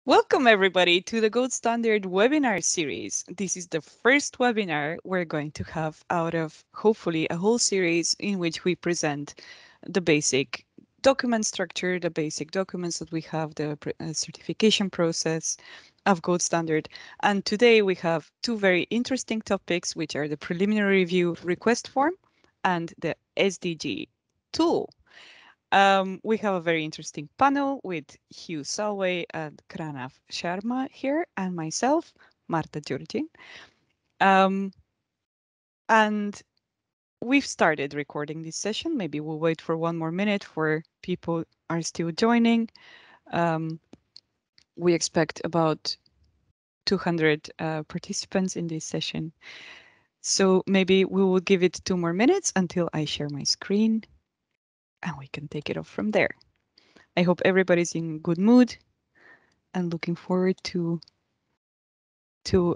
Welcome everybody to the Gold Standard webinar series. This is the first webinar we're going to have out of hopefully a whole series in which we present the basic document structure, the basic documents that we have, the certification process of Gold Standard. And today we have two very interesting topics, which are the preliminary review request form and the SDG tool. We have a very interesting panel with Hugh, Salway and Kranav, Sharma here, and myself, Marta Djourdjin. And we've started recording this session. Maybe we'll wait for one more minute for people are still joining. We expect about 200 participants in this session. So maybe we will give it 2 more minutes until I share my screen and we can take it off from there. I hope everybody's in good mood and looking forward to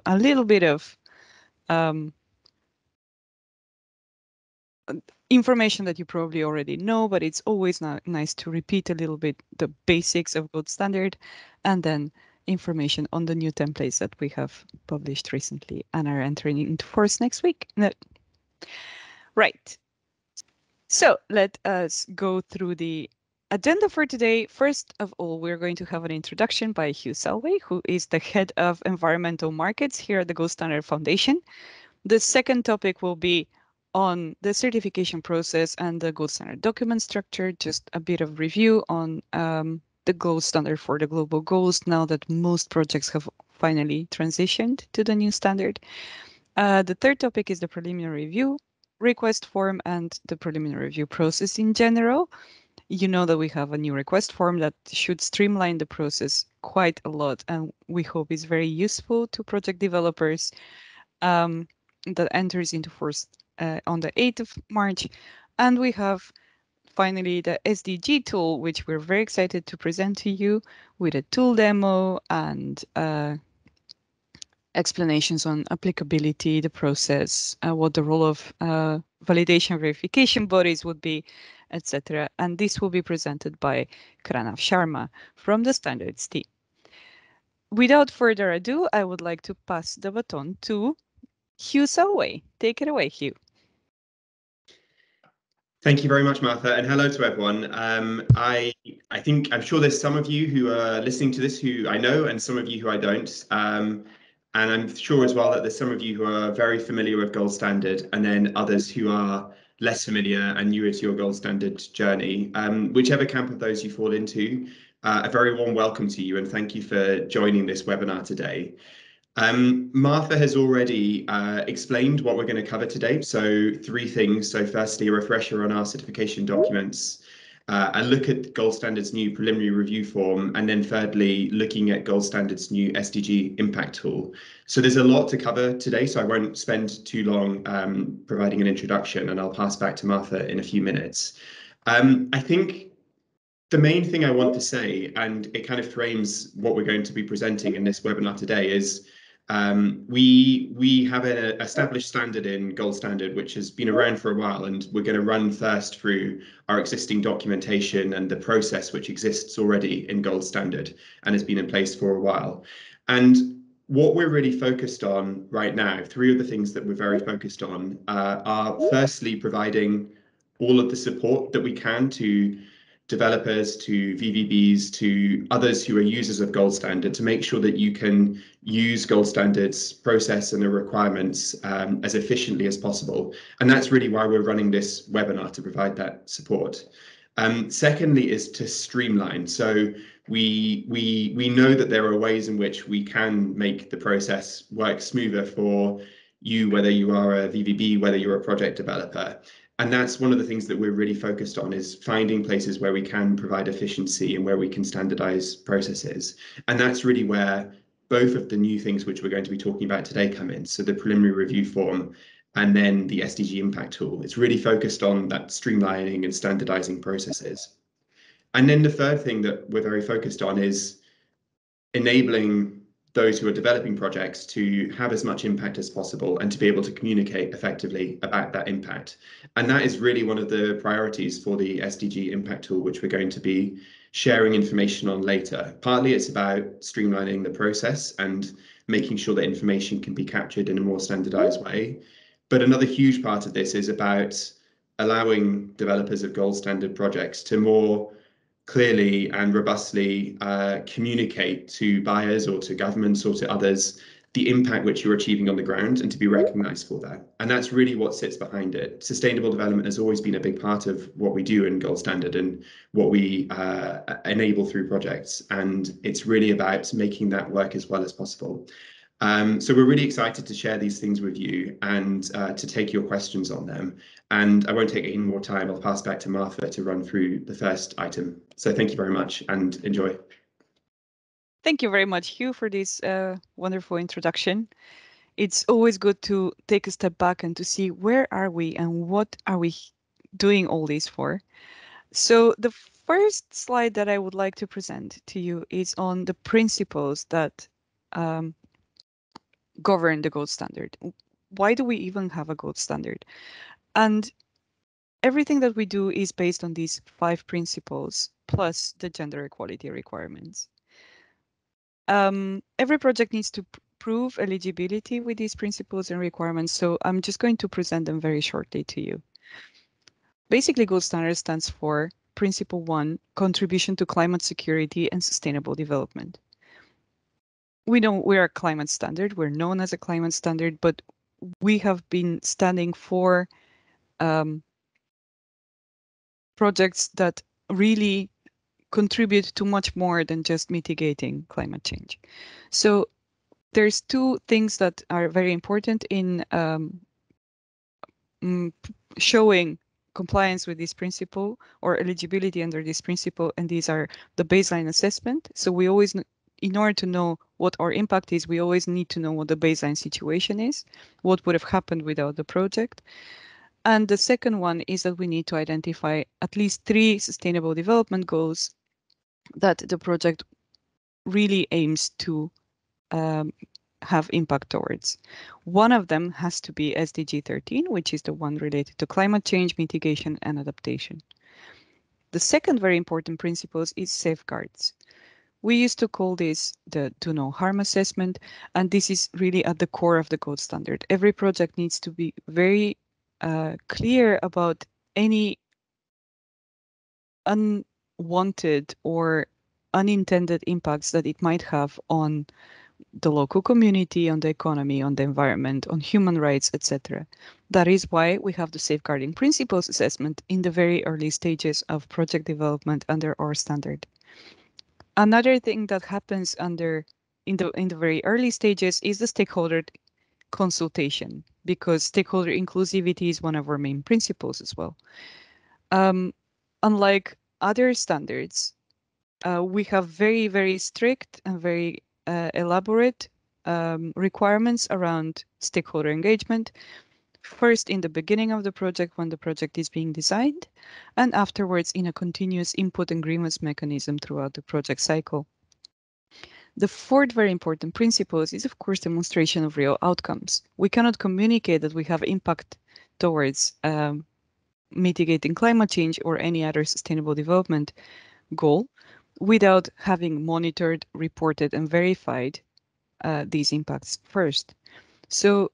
a little bit of information that you probably already know, but it's always nice to repeat a little bit the basics of Gold Standard and then information on the new templates that we have published recently and are entering into force next week. Right. So let us go through the agenda for today. First of all, we're going to have an introduction by Hugh Salway, who is the head of environmental markets here at the Gold Standard Foundation. The second topic will be on the certification process and the Gold Standard document structure, just a bit of review on the Gold Standard for the global goals now that most projects have finally transitioned to the new standard. The third topic is the preliminary review request form and the preliminary review process in general. You know that we have a new request form that should streamline the process quite a lot, and we hope is very useful to project developers. That enters into force on the 8th of March. And we have finally the SDG tool, which we're very excited to present to you with a tool demo and explanations on applicability, the process, what the role of validation verification bodies would be, etc. And this will be presented by Kranav Sharma from the standards team. Without further ado, I would like to pass the baton to Hugh Salway. Take it away, Hugh. Thank you very much, Martha, and hello to everyone. I'm sure there's some of you who are listening to this who I know and some of you who I don't. And I'm sure as well that there's some of you who are very familiar with Gold Standard and then others who are less familiar and newer to your Gold Standard journey. Whichever camp of those you fall into, a very warm welcome to you and thank you for joining this webinar today. Martha has already explained what we're going to cover today. So 3 things. So firstly, a refresher on our certification documents, a look at Gold Standard's new preliminary review form, and then thirdly, looking at Gold Standard's new SDG impact tool. So there's a lot to cover today, so I won't spend too long providing an introduction, and I'll pass back to Martha in a few minutes. I think the main thing I want to say, and it kind of frames what we're going to be presenting in this webinar today, is we have an established standard in Gold Standard, which has been around for a while, and we're going to run first through our existing documentation and the process which exists already in Gold Standard and has been in place for a while. And what we're really focused on right now, 3 of the things that we're very focused on are firstly providing all of the support that we can to developers, to VVBs, to others who are users of Gold Standard to make sure that you can use Gold Standard's process and the requirements as efficiently as possible. And that's really why we're running this webinar, to provide that support. Secondly is to streamline. So we know that there are ways in which we can make the process work smoother for you, whether you are a VVB, whether you're a project developer. And that's one of the things that we're really focused on, is finding places where we can provide efficiency and where we can standardize processes. And that's really where both of the new things which we're going to be talking about today come in. So the preliminary review form and then the SDG impact tool. It's really focused on that streamlining and standardizing processes. And then the third thing that we're very focused on is enabling those who are developing projects to have as much impact as possible and to be able to communicate effectively about that impact. And that is really one of the priorities for the SDG impact tool, which we're going to be sharing information on later. Partly it's about streamlining the process and making sure that information can be captured in a more standardized way. But another huge part of this is about allowing developers of gold standard projects to more clearly and robustly communicate to buyers or to governments or to others the impact which you're achieving on the ground and to be recognized for that. And that's really what sits behind it. Sustainable development has always been a big part of what we do in Gold Standard and what we enable through projects. And it's really about making that work as well as possible. So we're really excited to share these things with you and to take your questions on them. And I won't take any more time. I'll pass back to Martha to run through the first item. So thank you very much and enjoy. Thank you very much, Hugh, for this wonderful introduction. It's always good to take a step back and to see where are we and what are we doing all this for. So the first slide that I would like to present to you is on the principles that govern the gold standard. Why do we even have a gold standard? And everything that we do is based on these 5 principles plus the gender equality requirements. Every project needs to prove eligibility with these principles and requirements, so I'm just going to present them very shortly to you. Basically, gold standard stands for Principle 1, contribution to climate security and sustainable development. We know we're a climate standard, we're known as a climate standard, but we have been standing for projects that really contribute to much more than just mitigating climate change. So there's 2 things that are very important in showing compliance with this principle or eligibility under this principle, and these are the baseline assessment. So we always, in order to know what our impact is, we always need to know what the baseline situation is, what would have happened without the project. And the second one is that we need to identify at least 3 sustainable development goals that the project really aims to have impact towards. One of them has to be SDG 13, which is the one related to climate change, mitigation, and adaptation. The second very important principle is safeguards. We used to call this the do no harm assessment, and this is really at the core of the gold standard. Every project needs to be very clear about any unwanted or unintended impacts that it might have on the local community, on the economy, on the environment, on human rights, etc. That is why we have the safeguarding principles assessment in the very early stages of project development under our standard. Another thing that happens in the very early stages is the stakeholder consultation, because stakeholder inclusivity is one of our main principles as well. Unlike other standards, we have very, very strict and very elaborate requirements around stakeholder engagement. First, in the beginning of the project, when the project is being designed, and afterwards in a continuous input and grievance mechanism throughout the project cycle. The fourth very important principle is, of course, demonstration of real outcomes. We cannot communicate that we have impact towards mitigating climate change or any other sustainable development goal without having monitored, reported, and verified these impacts first. So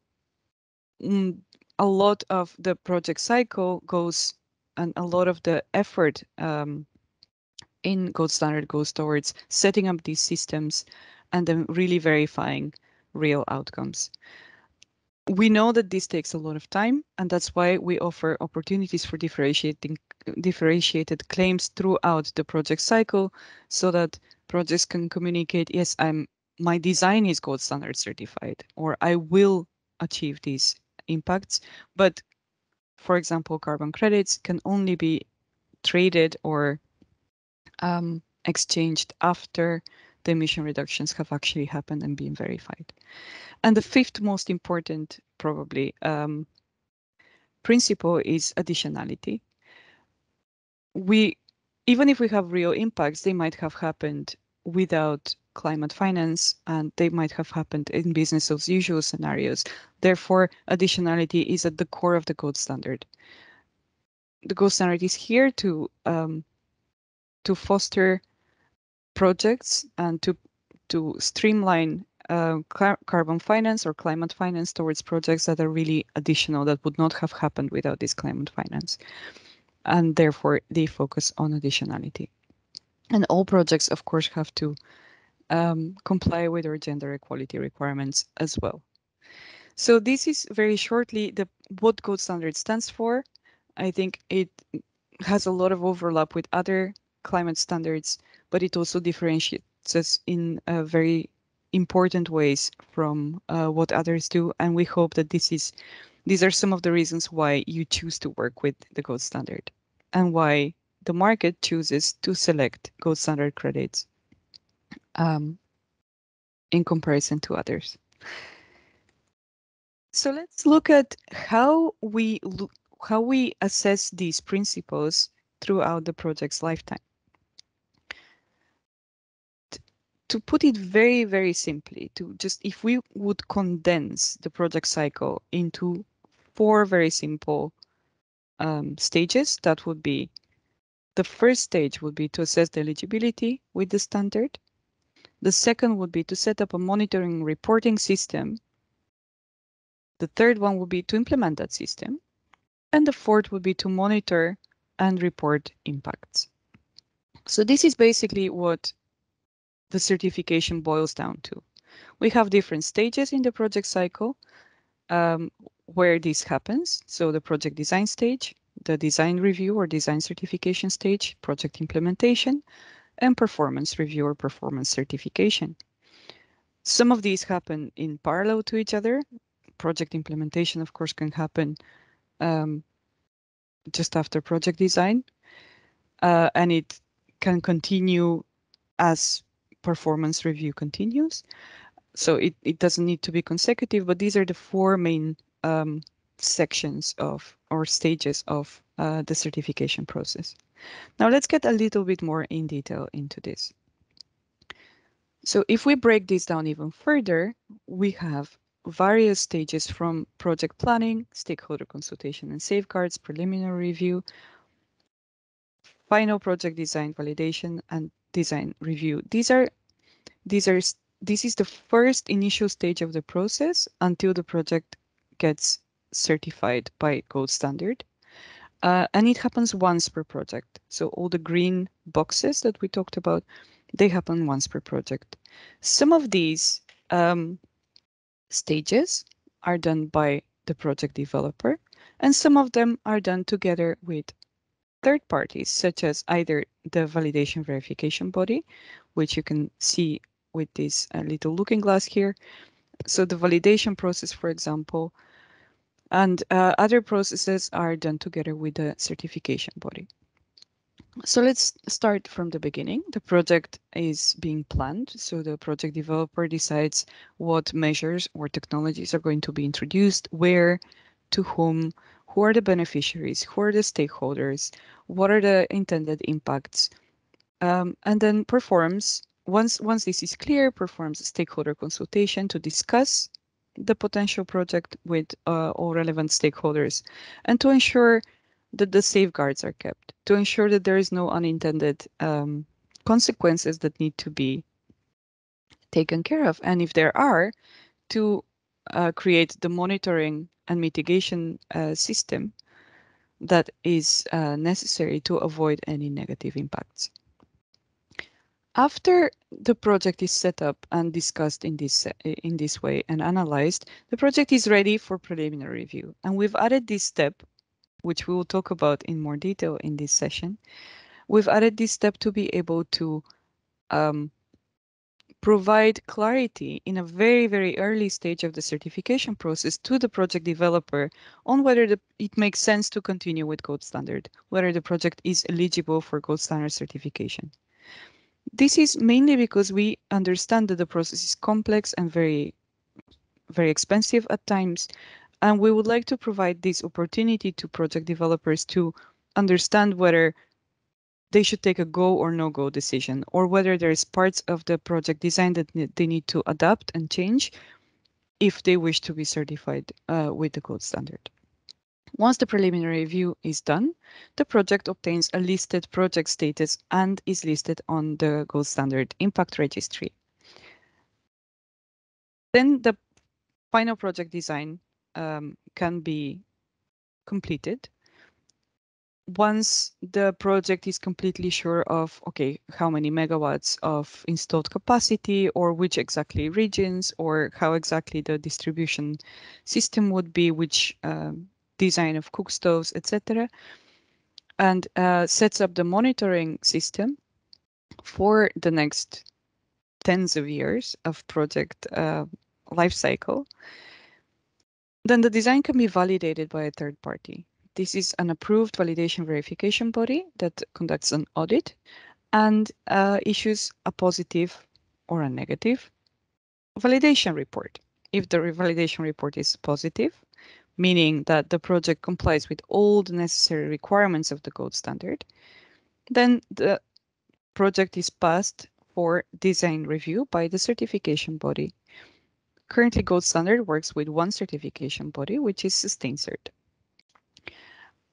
a lot of the project cycle goes, and a lot of the effort in Gold Standard goes towards setting up these systems and then really verifying real outcomes. We know that this takes a lot of time, and that's why we offer opportunities for differentiated claims throughout the project cycle, so that projects can communicate, yes, my design is Gold Standard certified, or I will achieve these impacts. But for example, carbon credits can only be traded or exchanged after the emission reductions have actually happened and been verified. And the fifth most important, probably, principle is additionality. Even if we have real impacts, they might have happened without climate finance, and they might have happened in business as usual scenarios. Therefore, additionality is at the core of the gold standard. The gold standard is here to foster projects and to streamline carbon finance or climate finance towards projects that are really additional, that would not have happened without this climate finance. And therefore, they focus on additionality. And all projects, of course, have to comply with our gender equality requirements as well. So this is very shortly what gold standard stands for. I think it has a lot of overlap with other climate standards, but it also differentiates us in very important ways from what others do. And we hope that these are some of the reasons why you choose to work with the gold standard and why the market chooses to select gold standard credits in comparison to others. So let's look at how we assess these principles throughout the project's lifetime. To put it very, very simply, if we would condense the project cycle into 4 very simple stages, that would be the first stage would be to assess the eligibility with the standard. The second would be to set up a monitoring reporting system. The third one would be to implement that system. And the fourth would be to monitor and report impacts. So this is basically what the certification boils down to. We have different stages in the project cycle where this happens. So the project design stage, the design review or design certification stage, project implementation, and performance review or performance certification. Some of these happen in parallel to each other. Project implementation, of course, can happen just after project design, and it can continue as performance review continues. So it doesn't need to be consecutive, but these are the 4 main sections of or stages of the certification process. Now let's get a little bit more in detail into this. So if we break this down even further, we have various stages from project planning, stakeholder consultation and safeguards, preliminary review, final project design validation, and design review. This is the first initial stage of the process until the project gets certified by gold standard. And it happens once per project. So all the green boxes that we talked about, they happen once per project. Some of these stages are done by the project developer, and some of them are done together with third parties, such as either the validation verification body, which you can see with this little looking glass here. So the validation process, for example, and other processes are done together with the certification body. So let's start from the beginning. The project is being planned. So the project developer decides what measures or technologies are going to be introduced, where, to whom, who are the beneficiaries, who are the stakeholders, what are the intended impacts, and then performs, once this is clear, performs a stakeholder consultation to discuss the potential project with all relevant stakeholders and to ensure that the safeguards are kept, to ensure that there is no unintended consequences that need to be taken care of. And if there are, to create the monitoring and mitigation system that is necessary to avoid any negative impacts. After the project is set up and discussed in this way and analyzed, the project is ready for preliminary review. And we've added this step, which we will talk about in more detail in this session. We've added this step to be able to provide clarity in a very, very early stage of the certification process to the project developer on whether it makes sense to continue with gold standard, whether the project is eligible for gold standard certification. This is mainly because we understand that the process is complex and very, very expensive at times, and we would like to provide this opportunity to project developers to understand whether they should take a go or no-go decision, or whether there's parts of the project design that they need to adapt and change if they wish to be certified with the gold standard. Once the preliminary review is done, the project obtains a listed project status and is listed on the gold standard impact registry. Then the final project design can be completed. Once the project is completely sure of, okay, how many megawatts of installed capacity, or which exactly regions, or how exactly the distribution system would be, which design of cook stoves, etc., and sets up the monitoring system for the next tens of years of project life cycle, then the design can be validated by a third party. This is an approved validation verification body that conducts an audit and issues a positive or a negative validation report. If the validation report is positive, meaning that the project complies with all the necessary requirements of the gold standard, then the project is passed for design review by the certification body. Currently, gold standard works with one certification body, which is SustainCert.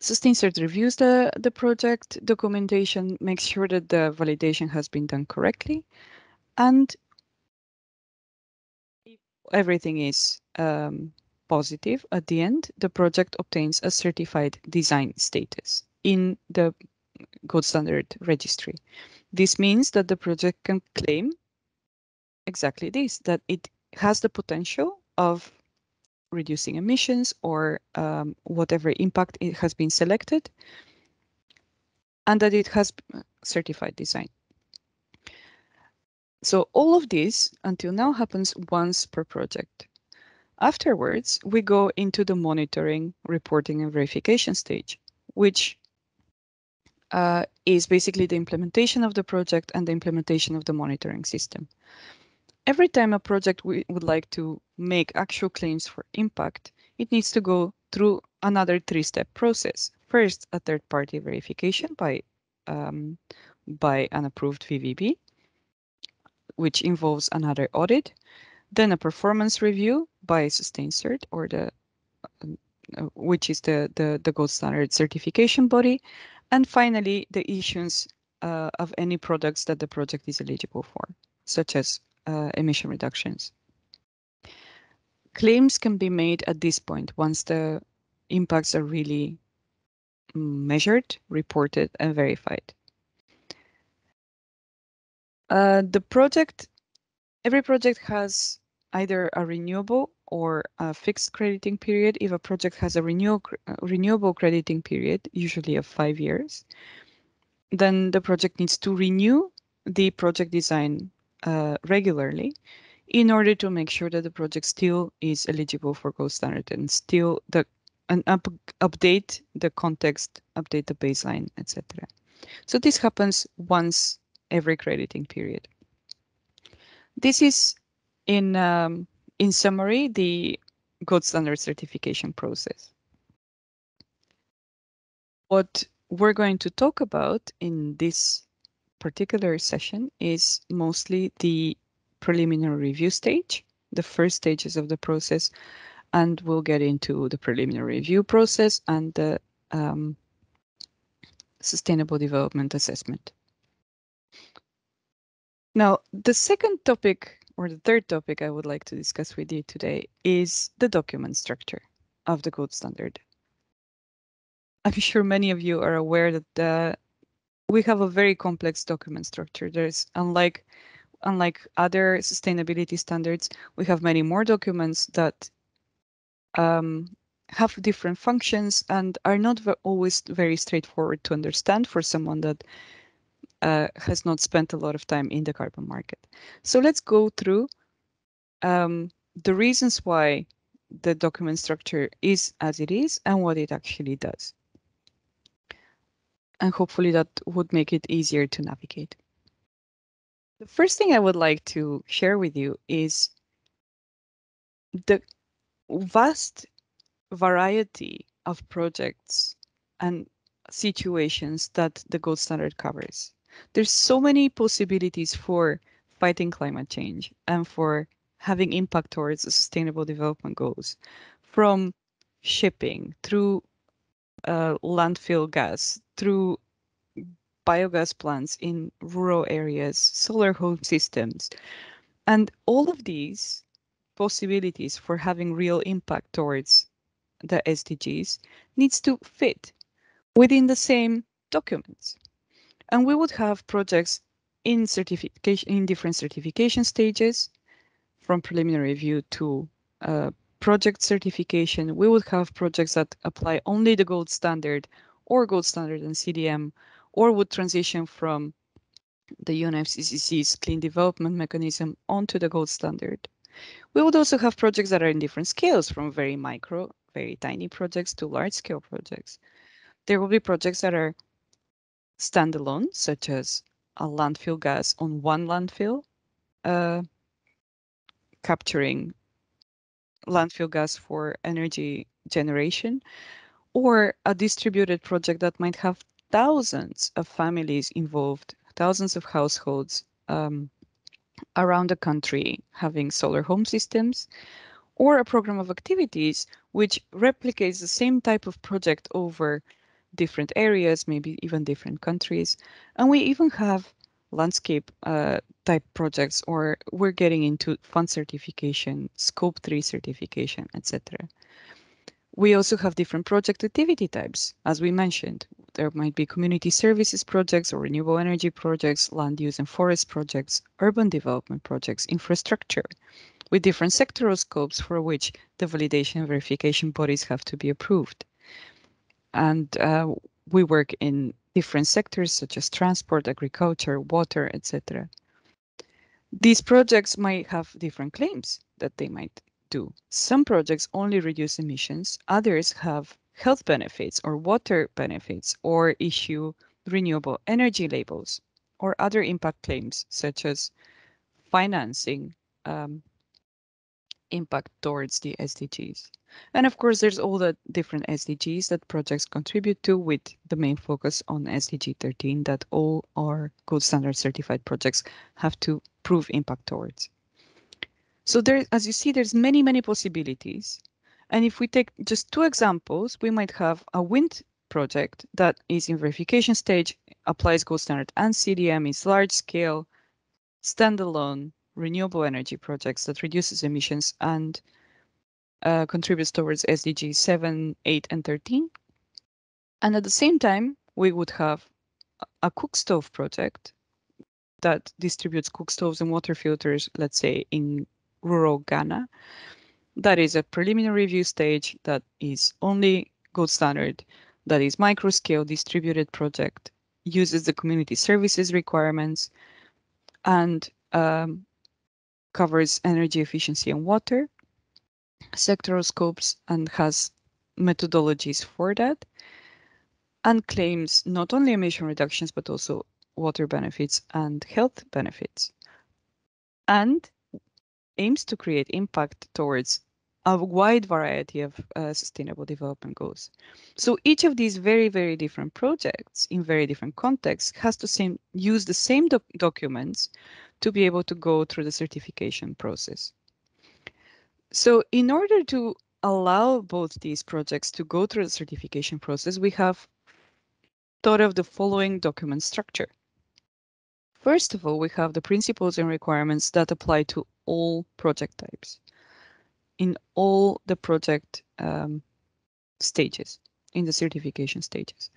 SustainCert reviews the project documentation, makes sure that the validation has been done correctly, and if everything is positive at the end, the project obtains a certified design status in the gold standard registry. This means that the project can claim exactly this, that it has the potential of reducing emissions or whatever impact it has been selected, and that it has certified design. So all of this until now happens once per project. Afterwards, we go into the monitoring, reporting, and verification stage, which is basically the implementation of the project and the implementation of the monitoring system. Every time a project would like to make actual claims for impact, it needs to go through another three-step process. First, a third-party verification by an approved VVB, which involves another audit, then a performance review by SustainCert, or which is the gold standard certification body, and finally the issuance of any products that the project is eligible for, such as emission reductions. Claims can be made at this point once the impacts are really measured, reported, and verified. Every project has either a renewable or a fixed crediting period. If a project has a renewable crediting period, usually of 5 years, then the project needs to renew the project design regularly in order to make sure that the project still is eligible for gold standard and still update the context, update the baseline, etc. So this happens once every crediting period. This is in summary the gold standard certification process. What we're going to talk about in this particular session is mostly the preliminary review stage, the first stages of the process, and we'll get into the preliminary review process and the sustainable development assessment. Now, the second topic, or the third topic I would like to discuss with you today, is the document structure of the gold standard. I'm sure many of you are aware that we have a very complex document structure. There's unlike other sustainability standards, we have many more documents that have different functions and are not always very straightforward to understand for someone that has not spent a lot of time in the carbon market. So let's go through the reasons why the document structure is as it is and what it actually does. And hopefully that would make it easier to navigate. The first thing I would like to share with you is the vast variety of projects and situations that the gold standard covers. There's so many possibilities for fighting climate change and for having impact towards the sustainable development goals, from shipping through landfill gas through biogas plants in rural areas, solar home systems, and all of these possibilities for having real impact towards the SDGs needs to fit within the same documents. And we would have projects in certification in different certification stages, from preliminary review to project certification. We would have projects that apply only the gold standard or gold standard and CDM, or would transition from the UNFCCC's clean development mechanism onto the gold standard. We would also have projects that are in different scales, from very micro, very tiny projects to large scale projects. There will be projects that are standalone, such as a landfill gas on one landfill, uh, capturing landfill gas for energy generation, or a distributed project that might have thousands of families involved, thousands of households around the country having solar home systems, or a program of activities which replicates the same type of project over different areas, maybe even different countries. And we even have landscape type projects, or we're getting into fund certification, scope 3 certification, etc. We also have different project activity types. As we mentioned, there might be community services projects or renewable energy projects, land use and forest projects, urban development projects, infrastructure, with different sectoral scopes for which the validation and verification bodies have to be approved. And we work in different sectors such as transport, agriculture, water, etc. These projects might have different claims that they might do. Some projects only reduce emissions, others have health benefits or water benefits, or issue renewable energy labels, or other impact claims such as financing impact towards the SDGs. And of course, there's all the different SDGs that projects contribute to, with the main focus on SDG 13 that all our gold standard certified projects have to prove impact towards. So there, as you see, there's many, many possibilities. And if we take just two examples, we might have a wind project that is in verification stage, applies gold standard and CDM, is large scale, standalone renewable energy projects that reduces emissions and contributes towards SDG 7, 8, and 13. And at the same time, we would have a cook stove project that distributes cook stoves and water filters, let's say in rural Ghana. That is a preliminary review stage that is only gold standard, that is micro scale distributed project, uses the community services requirements, and covers energy efficiency and water sectoral scopes, and has methodologies for that, and claims not only emission reductions but also water benefits and health benefits, and aims to create impact towards a wide variety of sustainable development goals. So each of these very, very different projects in very different contexts has to use the same documents to be able to go through the certification process. So in order to allow both these projects to go through the certification process, we have thought of the following document structure. First of all, we have the principles and requirements that apply to all project types in all the project stages, in the certification stages.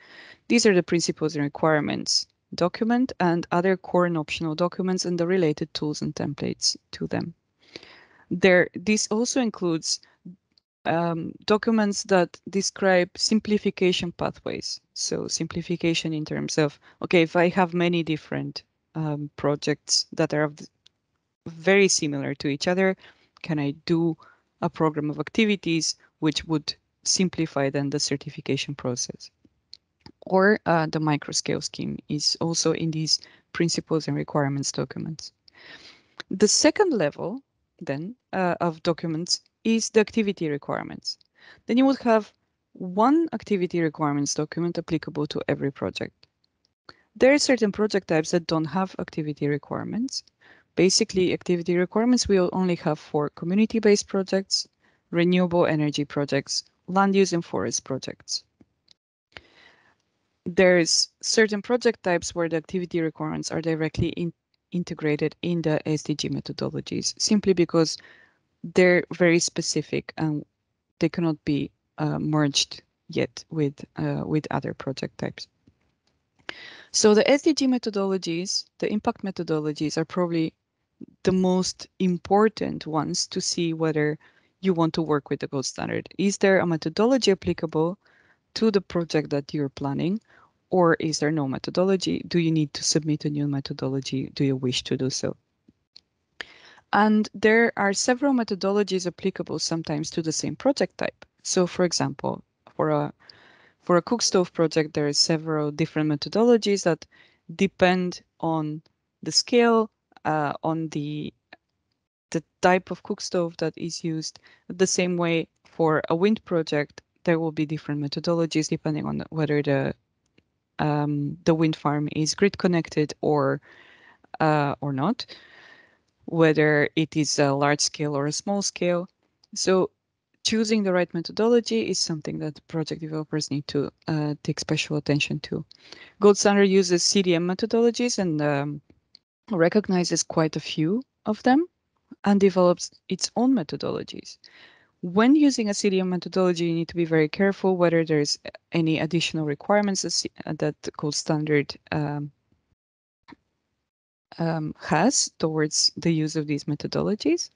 These are the principles and requirements document and other core and optional documents and the related tools and templates to them. This also includes documents that describe simplification pathways. So simplification in terms of, okay, if I have many different projects that are very similar to each other, can I do a program of activities which would simplify then the certification process? Or the microscale scheme is also in these principles and requirements documents. The second level then of documents is the activity requirements. Then you would have one activity requirements document applicable to every project. There are certain project types that don't have activity requirements. Basically, activity requirements we'll only have for community-based projects, renewable energy projects, land use and forest projects. There's certain project types where the activity requirements are directly integrated in the SDG methodologies, simply because they're very specific and they cannot be merged yet with other project types. So the SDG methodologies, the impact methodologies, are probably the most important ones to see whether you want to work with the gold standard. Is there a methodology applicable to the project that you're planning, or is there no methodology? Do you need to submit a new methodology? Do you wish to do so? And there are several methodologies applicable sometimes to the same project type. So for example, for a cook stove project, there are several different methodologies that depend on the scale, on the type of cook stove that is used. The same way for a wind project, there will be different methodologies depending on whether the wind farm is grid connected or not, whether it is a large scale or a small scale. So choosing the right methodology is something that project developers need to take special attention to. Gold Standard uses CDM methodologies and recognizes quite a few of them and develops its own methodologies. When using a CDM methodology, you need to be very careful whether there's any additional requirements that the Gold Standard has towards the use of these methodologies.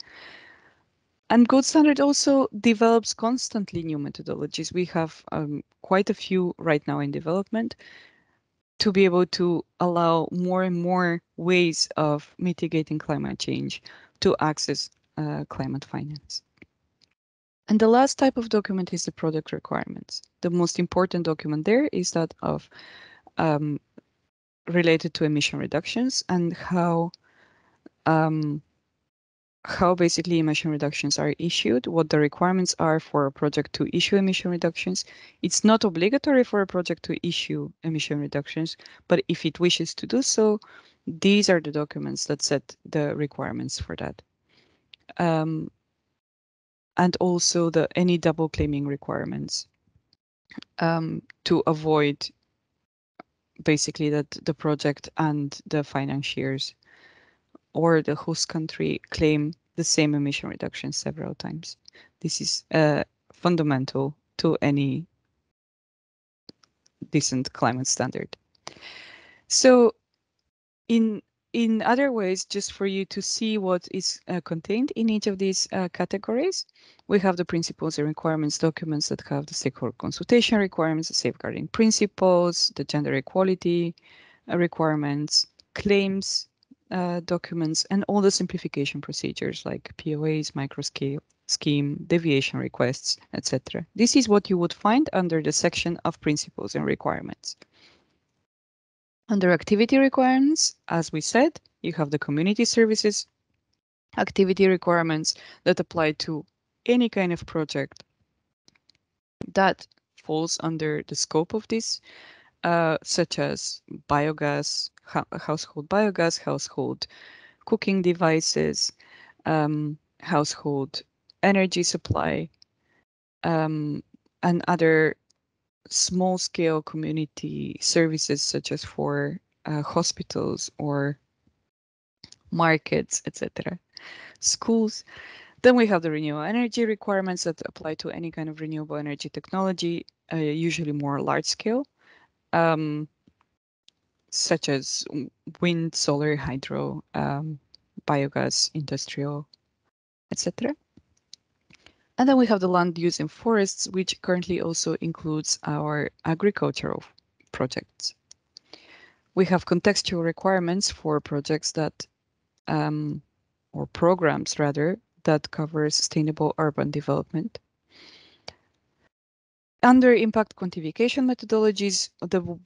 And Gold Standard also develops constantly new methodologies. We have quite a few right now in development to be able to allow more and more ways of mitigating climate change to access climate finance. And the last type of document is the product requirements. The most important document there is that of related to emission reductions and how basically emission reductions are issued, what the requirements are for a project to issue emission reductions. It's not obligatory for a project to issue emission reductions, but if it wishes to do so, these are the documents that set the requirements for that. And also any double claiming requirements to avoid basically that the project and the financiers or the host country claim the same emission reduction several times. This is fundamental to any decent climate standard. So in other ways, just for you to see what is contained in each of these categories, we have the principles and requirements documents that have the stakeholder consultation requirements, the safeguarding principles, the gender equality requirements, claims documents, and all the simplification procedures like POAs, microscale scheme, deviation requests, etc. This is what you would find under the section of principles and requirements. Under activity requirements, as we said, you have the community services activity requirements that apply to any kind of project that falls under the scope of this, such as biogas, household biogas, household cooking devices, household energy supply, and other small-scale community services such as for hospitals or markets, etc. Schools. Then we have the renewable energy requirements that apply to any kind of renewable energy technology, usually more large scale, such as wind, solar, hydro, biogas, industrial, etc. And then we have the land use in forests, which currently also includes our agricultural projects. We have contextual requirements for projects that, or programs rather, that cover sustainable urban development. Under impact quantification methodologies, the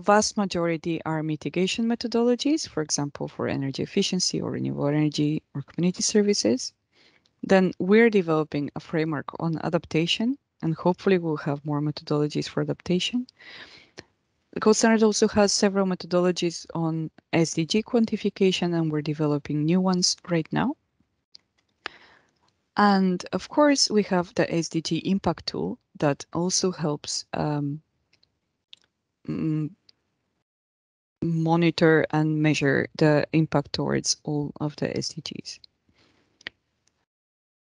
vast majority are mitigation methodologies, for example, for energy efficiency or renewable energy or community services. Then we're developing a framework on adaptation, and hopefully we'll have more methodologies for adaptation. The Gold Standard also has several methodologies on SDG quantification, and we're developing new ones right now. And of course, we have the SDG impact tool that also helps monitor and measure the impact towards all of the SDGs.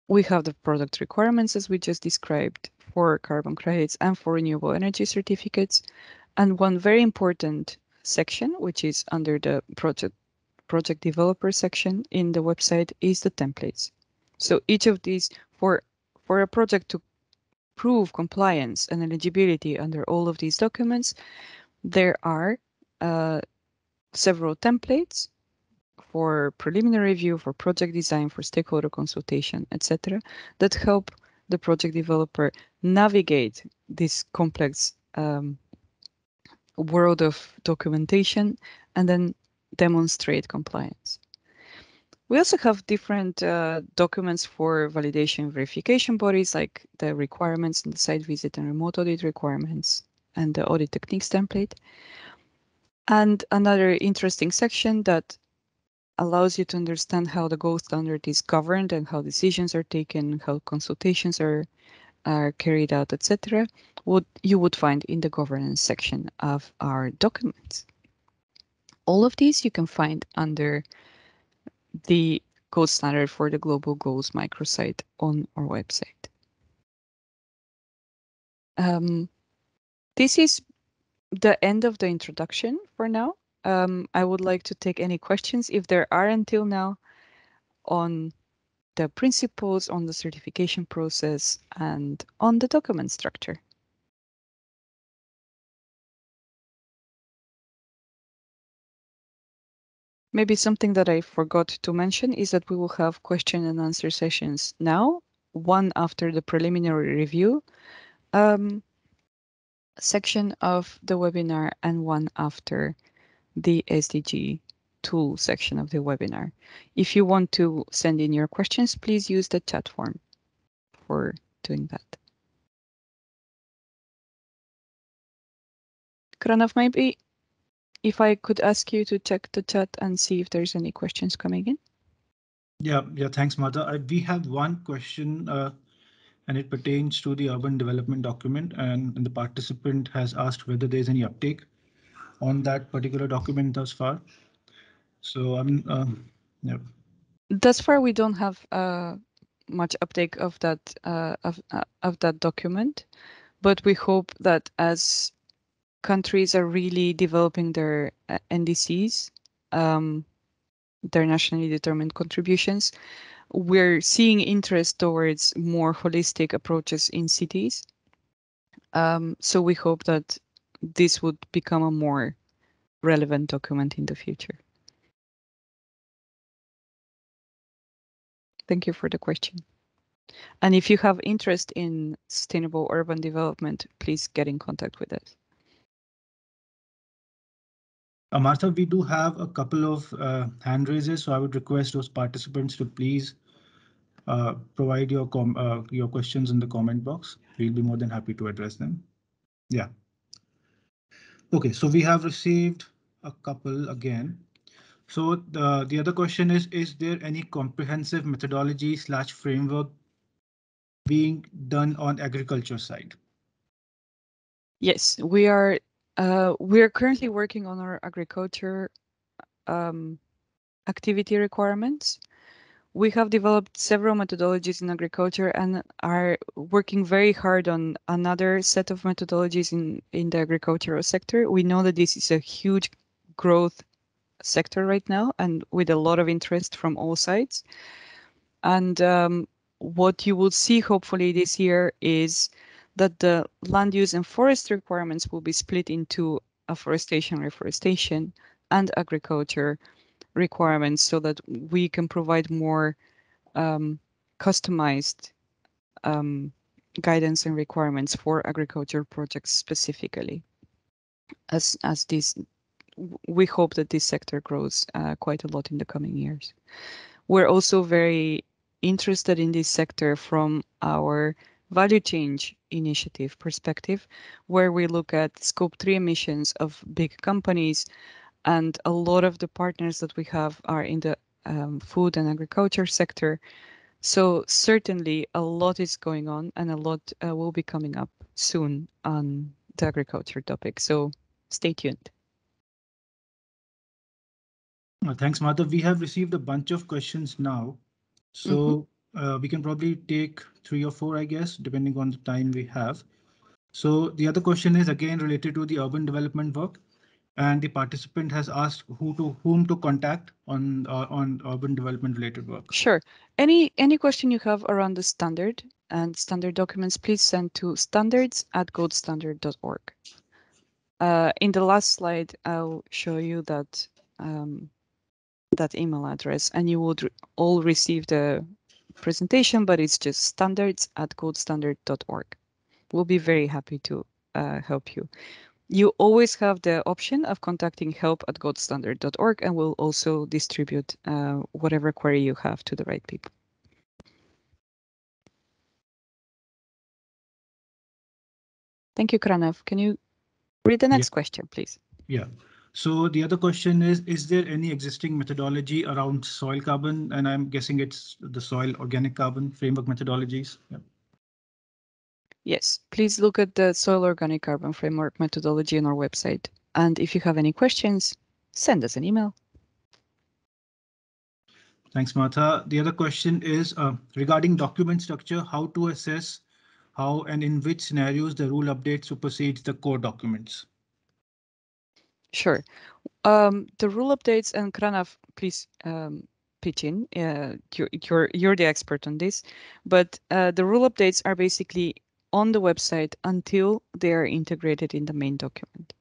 We have the product requirements, as we just described, for carbon credits and for renewable energy certificates. And one very important section, which is under the project developer section in the website, is the templates. So each of these, for a project to prove compliance and eligibility under all of these documents, there are several templates for preliminary review, for project design, for stakeholder consultation, etc., that help the project developer navigate this complex world of documentation and then demonstrate compliance. We also have different documents for validation verification bodies, like the requirements in the site visit and remote audit requirements and the audit techniques template. And another interesting section that allows you to understand how the gold standard is governed and how decisions are taken, how consultations are carried out, etc., what you would find in the governance section of our documents. All of these you can find under the gold standard for the global goals microsite on our website. This is the end of the introduction for now. I would like to take any questions, if there are until now, on the principles, on the certification process, and on the document structure. Maybe something that I forgot to mention is that we will have question and answer sessions now, one after the preliminary review section of the webinar and one after the SDG tool section of the webinar. If you want to send in your questions, please use the chat form for doing that. Kranav, maybe if I could ask you to check the chat and see if there's any questions coming in. Yeah, thanks, Martha. We have one question, and it pertains to the urban development document, and the participant has asked whether there's any uptake on that particular document thus far. So yeah. Thus far, we don't have much uptake of that document, but we hope that as countries are really developing their NDCs, their nationally determined contributions, we're seeing interest towards more holistic approaches in cities. So we hope that this would become a more relevant document in the future. Thank you for the question. And if you have interest in sustainable urban development, please get in contact with us. Martha, we do have a couple of hand raises, so I would request those participants to please provide your questions in the comment box. We'll be more than happy to address them. Yeah. Okay, so we have received a couple again. So the other question is there any comprehensive methodology / framework being done on agriculture side? Yes, we are currently working on our agriculture activity requirements. We have developed several methodologies in agriculture and are working very hard on another set of methodologies in the agricultural sector. We know that this is a huge growth sector right now and with a lot of interest from all sides. And what you will see hopefully this year is that the land use and forest requirements will be split into afforestation, reforestation, and agriculture requirements so that we can provide more customized guidance and requirements for agriculture projects specifically. As this, we hope that this sector grows quite a lot in the coming years. We're also very interested in this sector from our value change initiative perspective, where we look at scope 3 emissions of big companies, and a lot of the partners that we have are in the food and agriculture sector. So certainly a lot is going on and a lot will be coming up soon on the agriculture topic. So stay tuned. Thanks, Madhav. We have received a bunch of questions now. So we can probably take 3 or 4, I guess, depending on the time we have. So the other question is again related to the urban development work. And the participant has asked whom to contact on urban development related work. Sure. Any question you have around the standard and standard documents, please send to standards@goldstandard.org. In the last slide, I'll show you that that email address, and you would all receive the presentation, but it's just standards@goldstandard.org. We'll be very happy to help you. You always have the option of contacting help@goldstandard.org, and we'll also distribute whatever query you have to the right people. Thank you, Kranav. Can you read the next question, please? Yeah. So the other question is there any existing methodology around soil carbon? And I'm guessing it's the soil organic carbon framework methodologies. Yeah. Yes, please look at the soil organic carbon framework methodology on our website. And if you have any questions, send us an email. Thanks, Martha. The other question is regarding document structure, how to assess how and in which scenarios the rule update supersedes the core documents. Sure. The rule updates, and Kranav, please pitch in. You're the expert on this, but the rule updates are basically on the website until they are integrated in the main document.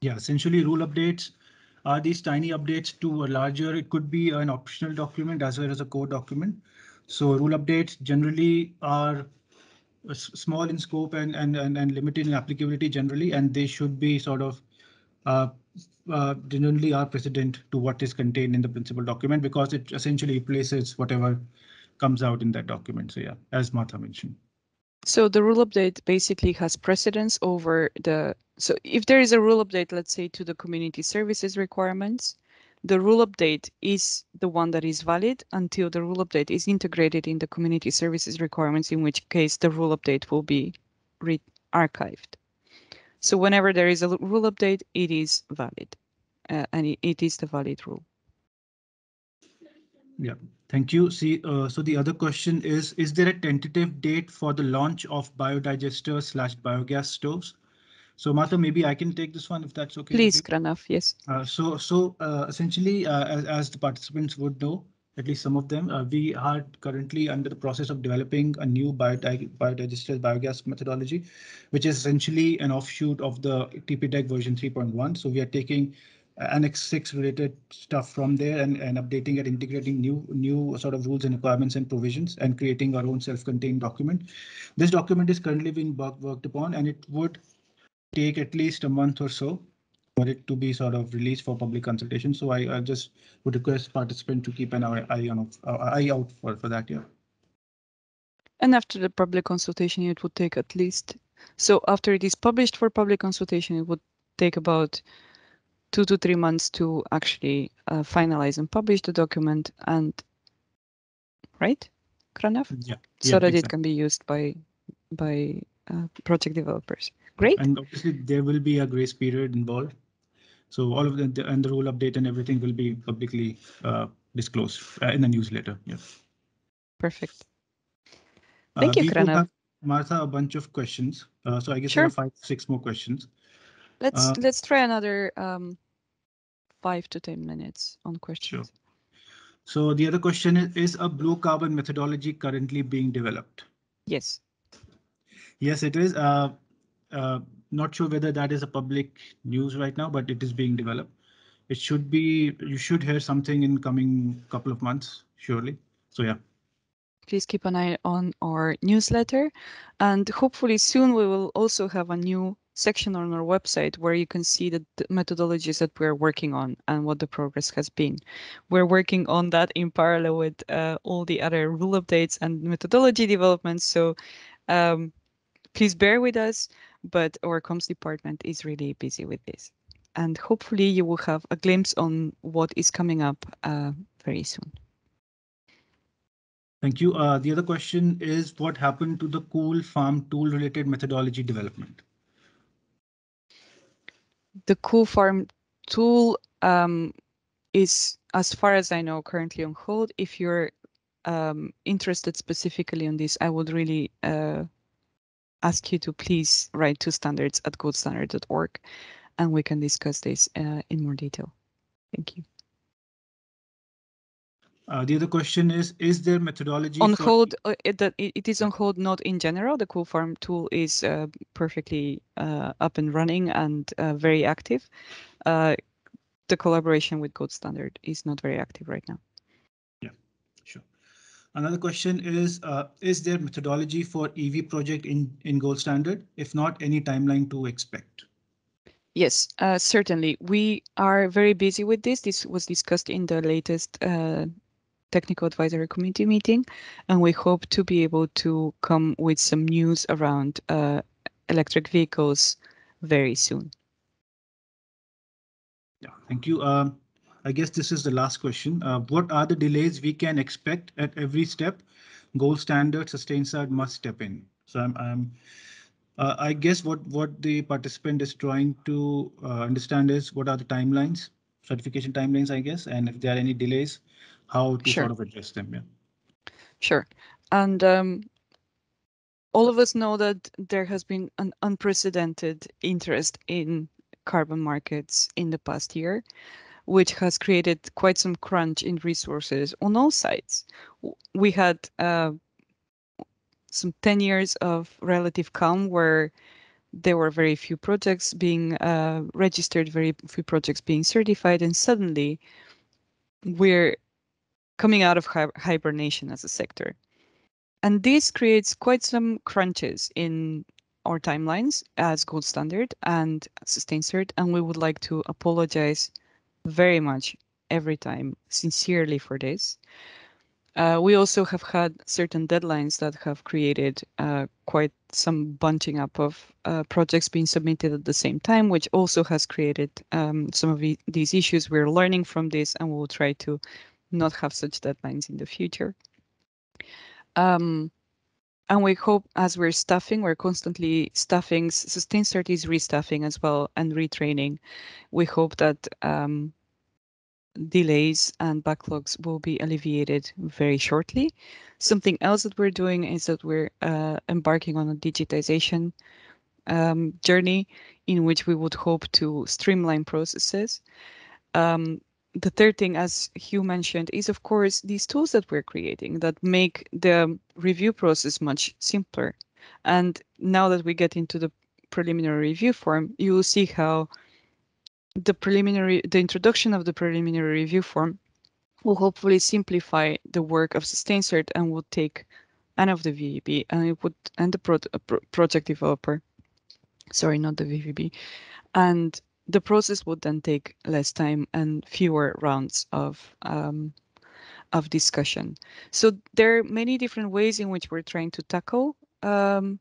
Yeah, essentially rule updates are these tiny updates to a larger, it could be an optional document as well as a core document. So rule updates generally are small in scope and limited in applicability generally, and they should be sort of generally are precedent to what is contained in the principal document because it essentially replaces whatever comes out in that document. So yeah, as Martha mentioned. So the rule update basically has precedence over the, so if there is a rule update, let's say to the community services requirements, the rule update is the one that is valid until the rule update is integrated in the community services requirements, in which case the rule update will be archived. So whenever there is a rule update, it is valid and it is the valid rule. Yeah, thank you. See, so the other question is there a tentative date for the launch of biodigester/biogas stoves? So Martha, maybe I can take this one if that's okay. Please, Kranav, yes. So essentially, as the participants would know, at least some of them, we are currently under the process of developing a new biodigester biogas methodology, which is essentially an offshoot of the TPDEC version 3.1. So we are taking Annex 6 related stuff from there and updating it, integrating new sort of rules and requirements and provisions and creating our own self-contained document. This document is currently being worked upon, and it would take at least a month or so for it to be sort of released for public consultation. So I just would request participants to keep an eye out for that. Yeah. And after the public consultation, it would take at least, so after it is published for public consultation, it would take about 2 to 3 months to actually finalize and publish the document, and right, Kranav? Yeah. So that exactly. it can be used by project developers. Great. And obviously there will be a grace period involved. So all of the rule update and everything will be publicly disclosed in the newsletter. Yeah. Perfect. Thank you, We do Kranav. have, Martha, a bunch of questions. So I guess there Sure. are 5, 6 more questions. Let's try another 5 to 10 minutes on questions. Sure. So the other question is a blue carbon methodology currently being developed? Yes. Yes, it is. Not sure whether that is a public news right now, but it is being developed. It should be, you should hear something in coming couple of months, surely. So yeah. Please keep an eye on our newsletter, and hopefully soon we will also have a new section on our website where you can see the methodologies that we're working on and what the progress has been. We're working on that in parallel with all the other rule updates and methodology developments. So please bear with us, but our comms department is really busy with this. And hopefully you will have a glimpse on what is coming up very soon. Thank you. The other question is what happened to the cool farm tool related methodology development? The Cool Farm tool is, as far as I know, currently on hold. If you're interested specifically on this, I would really ask you to please write to standards@goldstandard.org, and we can discuss this in more detail. Thank you. The other question is there methodology On for hold, it is on hold, not in general. The Cool Farm tool is perfectly up and running and very active. The collaboration with Gold Standard is not very active right now. Yeah, sure. Another question is there methodology for EV project in Gold Standard? If not, any timeline to expect? Yes, certainly. We are very busy with this. This was discussed in the latest technical advisory committee meeting, and we hope to be able to come with some news around electric vehicles very soon. Yeah, thank you. I guess this is the last question. What are the delays we can expect at every step? Gold Standard, SustainSAT must step in. So I guess what the participant is trying to understand is what are the timelines, certification timelines, I guess, and if there are any delays, how to Sure. sort of address them. Yeah. Sure. And all of us know that there has been an unprecedented interest in carbon markets in the past year, which has created quite some crunch in resources on all sides. We had some 10 years of relative calm where there were very few projects being registered, very few projects being certified, and suddenly we're coming out of hibernation as a sector. And this creates quite some crunches in our timelines as Gold Standard and SustainCert, and we would like to apologize very much every time, sincerely, for this. We also have had certain deadlines that have created quite some bunching up of projects being submitted at the same time, which also has created some of these issues. We're learning from this, and we'll try to not have such deadlines in the future. And we hope, as we're staffing, we're constantly staffing. SustainCert is restaffing as well and retraining. We hope that delays and backlogs will be alleviated very shortly. Something else that we're doing is that we're embarking on a digitization journey in which we would hope to streamline processes. The third thing, as Hugh mentioned, is of course these tools that we're creating that make the review process much simpler. And now that we get into the preliminary review form, you will see how the introduction of the preliminary review form will hopefully simplify the work of SustainCert and will take and of the VEB and the project developer, sorry, not the VVB, and the process would then take less time and fewer rounds of discussion. So there are many different ways in which we're trying to tackle the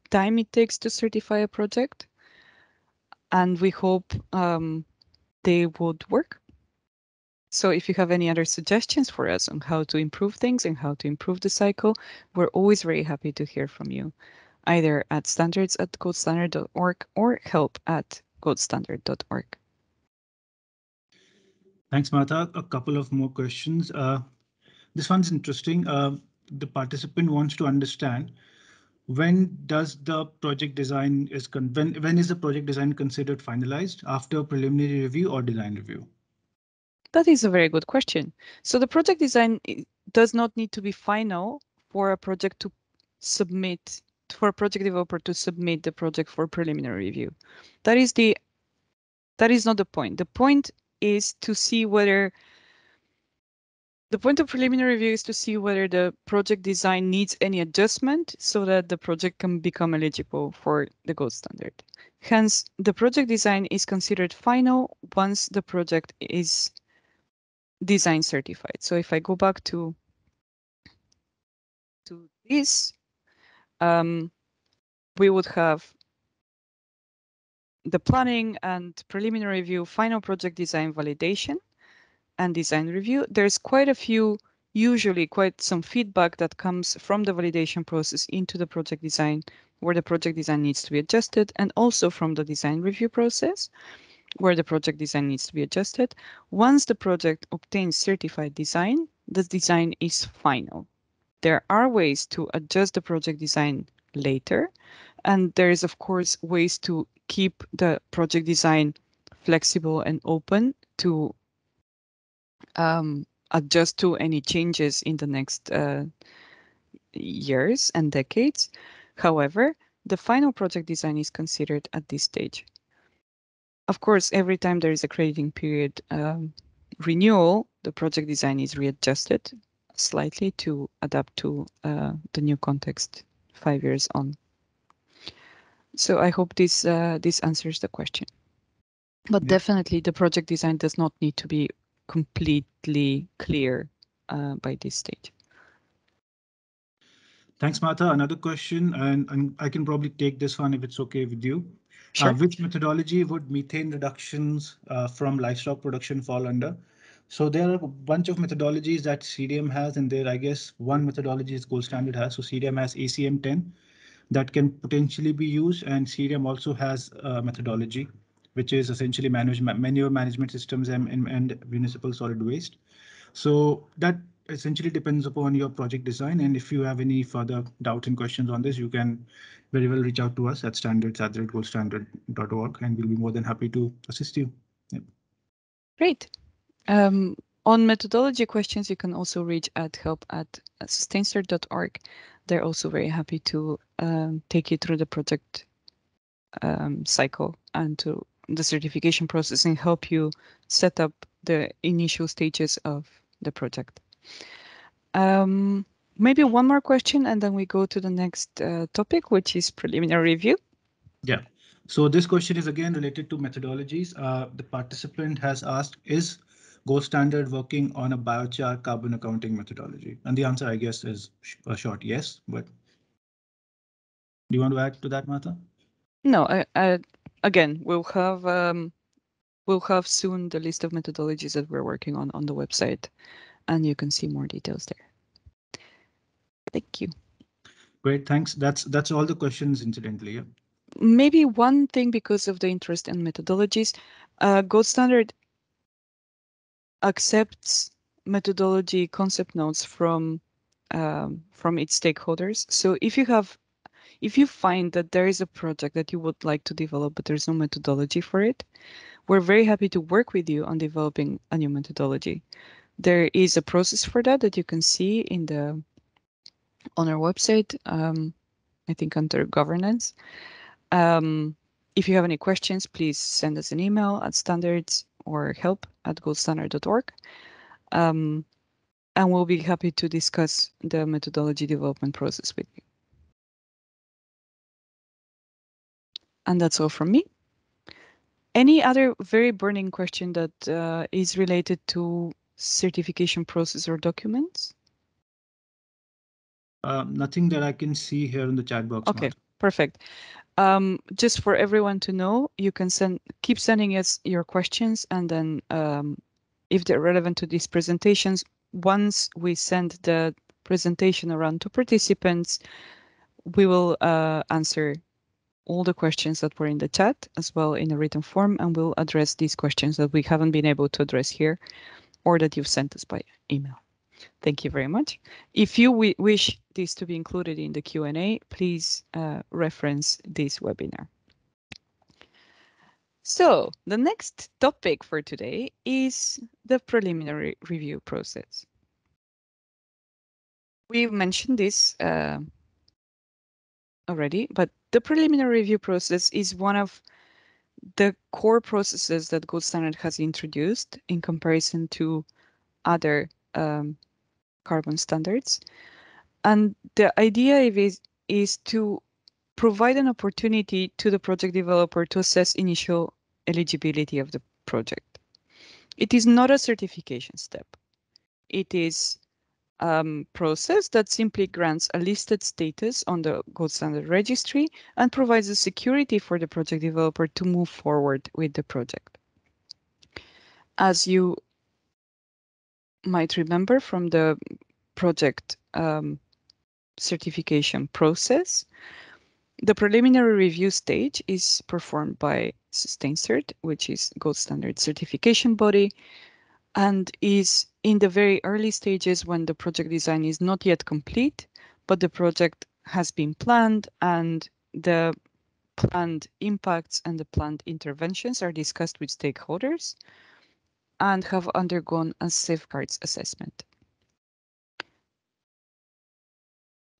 time it takes to certify a project, and we hope they would work. So if you have any other suggestions for us on how to improve things and how to improve the cycle, we're always very happy to hear from you, either at standards@goldstandard.org or help@goldstandard.org. Thanks, Martha. A couple of more questions. This one's interesting. The participant wants to understand when does the project design when is the project design considered finalized, after preliminary review or design review? That is a very good question. So the project design does not need to be final for a project to submit, for a project developer to submit the project for preliminary review. That is not the point. The point is to see whether the point of preliminary review is to see whether the project design needs any adjustment so that the project can become eligible for the gold standard. Hence, the project design is considered final once the project is design certified. So if I go back to this, we would have the planning and preliminary review, final project design validation, and design review. There's quite a few usually quite some feedback that comes from the validation process into the project design, where the project design needs to be adjusted, and also from the design review process, where the project design needs to be adjusted. Once the project obtains certified design, the design is final. There are ways to adjust the project design later, and there is, of course, ways to keep the project design flexible and open to adjust to any changes in the next years and decades. However, the final project design is considered at this stage. Of course, every time there is a crediting period renewal, the project design is readjusted slightly to adapt to the new context 5 years on. So I hope this answers the question. But Yeah. definitely the project design does not need to be completely clear by this stage. Thanks, Martha. Another question, and I can probably take this one if it's okay with you. Sure. Which methodology would methane reductions from livestock production fall under? So there are a bunch of methodologies that CDM has, and there, I guess, one methodology is gold standard has. So CDM has ACM 10 that can potentially be used, and CDM also has a methodology, which is essentially manure management systems and municipal solid waste. So that essentially depends upon your project design. And if you have any further doubts and questions on this, you can very well reach out to us at standards@goldstandard.org, and we'll be more than happy to assist you. Yep. Great. On methodology questions, you can also reach at help@sustainstart.org. They're also very happy to take you through the project cycle and to the certification process and help you set up the initial stages of the project. Maybe one more question and then we go to the next topic, which is preliminary review. Yeah. So this question is again related to methodologies. The participant has asked, is Gold Standard working on a biochar carbon accounting methodology? And the answer, I guess, is a short yes. But do you want to add to that, Martha? No, again, we'll have soon the list of methodologies that we're working on the website, and you can see more details there. Thank you. Great, thanks. That's all the questions, incidentally. Yeah. Maybe one thing, because of the interest in methodologies, Gold Standard accepts methodology concept notes from its stakeholders. So if you find that there is a project that you would like to develop, but there's no methodology for it, we're very happy to work with you on developing a new methodology. There is a process for that you can see on our website, I think under governance. If you have any questions, please send us an email at standards or help@goldstandard.org. And we'll be happy to discuss the methodology development process with you. And that's all from me. Any other very burning question that is related to certification process or documents? Nothing that I can see here in the chat box. Okay, Martha. perfect. Just for everyone to know, you can keep sending us your questions, and then if they're relevant to these presentations, once we send the presentation around to participants, we will answer all the questions that were in the chat as well in a written form, and we'll address these questions that we haven't been able to address here or that you've sent us by email. Thank you very much. If you wish this to be included in the Q&A, please reference this webinar. So the next topic for today is the preliminary review process. We've mentioned this already, but the preliminary review process is one of the core processes that Gold Standard has introduced in comparison to other carbon standards. And the idea is to provide an opportunity to the project developer to assess initial eligibility of the project. It is not a certification step. It is a process that simply grants a listed status on the Gold Standard registry and provides the security for the project developer to move forward with the project. As you might remember from the project certification process. The preliminary review stage is performed by SustainCert, which is gold standard certification body, and is in the very early stages when the project design is not yet complete, but the project has been planned and the planned impacts and the planned interventions are discussed with stakeholders and have undergone a safeguards assessment.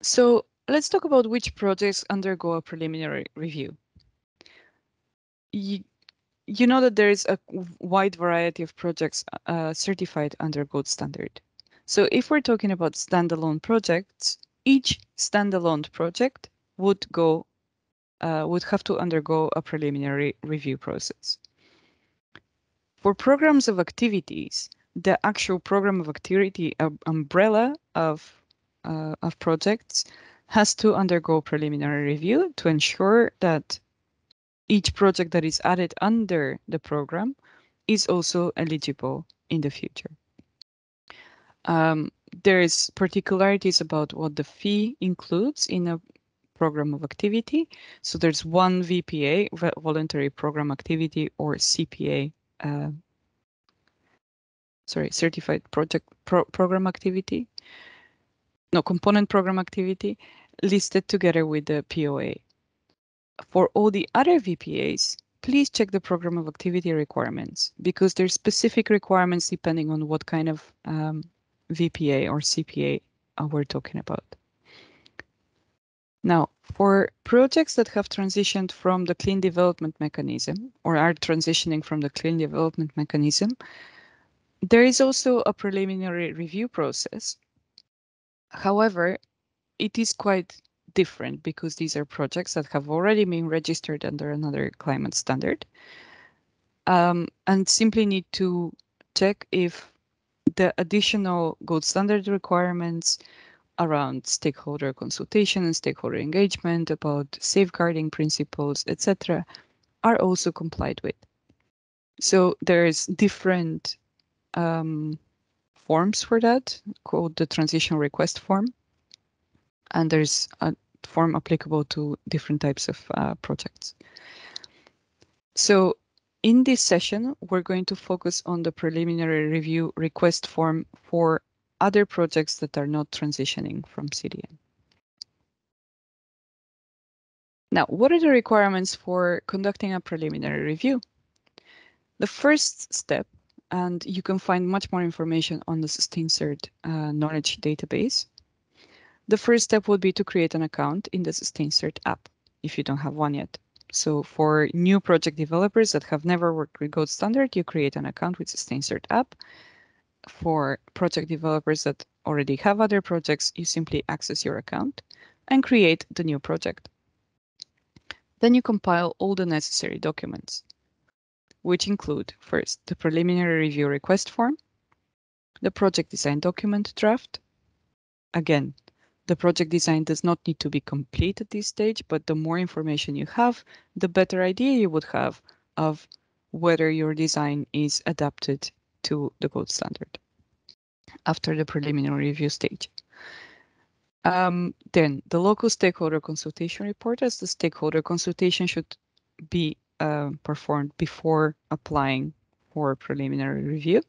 So let's talk about which projects undergo a preliminary review. You know that there is a wide variety of projects certified under gold standard. So if we're talking about standalone projects, each standalone project would have to undergo a preliminary review process. For programs of activities, the actual program of activity umbrella of projects has to undergo preliminary review to ensure that each project that is added under the program is also eligible in the future. There's particularities about what the fee includes in a program of activity. So there's one VPA, voluntary program activity, or CPA, certified project program activity. No, component program activity listed together with the POA. For all the other VPAs, please check the program of activity requirements because there's specific requirements depending on what kind of VPA or CPA we're talking about. Now, for projects that have transitioned from the clean development mechanism or are transitioning from the clean development mechanism, there is also a preliminary review process. However, it is quite different because these are projects that have already been registered under another climate standard and simply need to check if the additional gold standard requirements around stakeholder consultation and stakeholder engagement about safeguarding principles, etc., are also complied with. So there's different forms for that called the transition request form. And there's a form applicable to different types of projects. So in this session, we're going to focus on the preliminary review request form for other projects that are not transitioning from CDM. Now, what are the requirements for conducting a preliminary review? The first step, and you can find much more information on the SustainCert knowledge database. The first step would be to create an account in the SustainCert app if you don't have one yet. So for new project developers that have never worked with Gold Standard, you create an account with SustainCert app. For project developers that already have other projects, you simply access your account and create the new project. Then you compile all the necessary documents, which include first the preliminary review request form, the project design document draft. Again, the project design does not need to be complete at this stage, but the more information you have, the better idea you would have of whether your design is adapted to the gold standard after the preliminary review stage. Then the local stakeholder consultation report, as the stakeholder consultation should be performed before applying for preliminary review.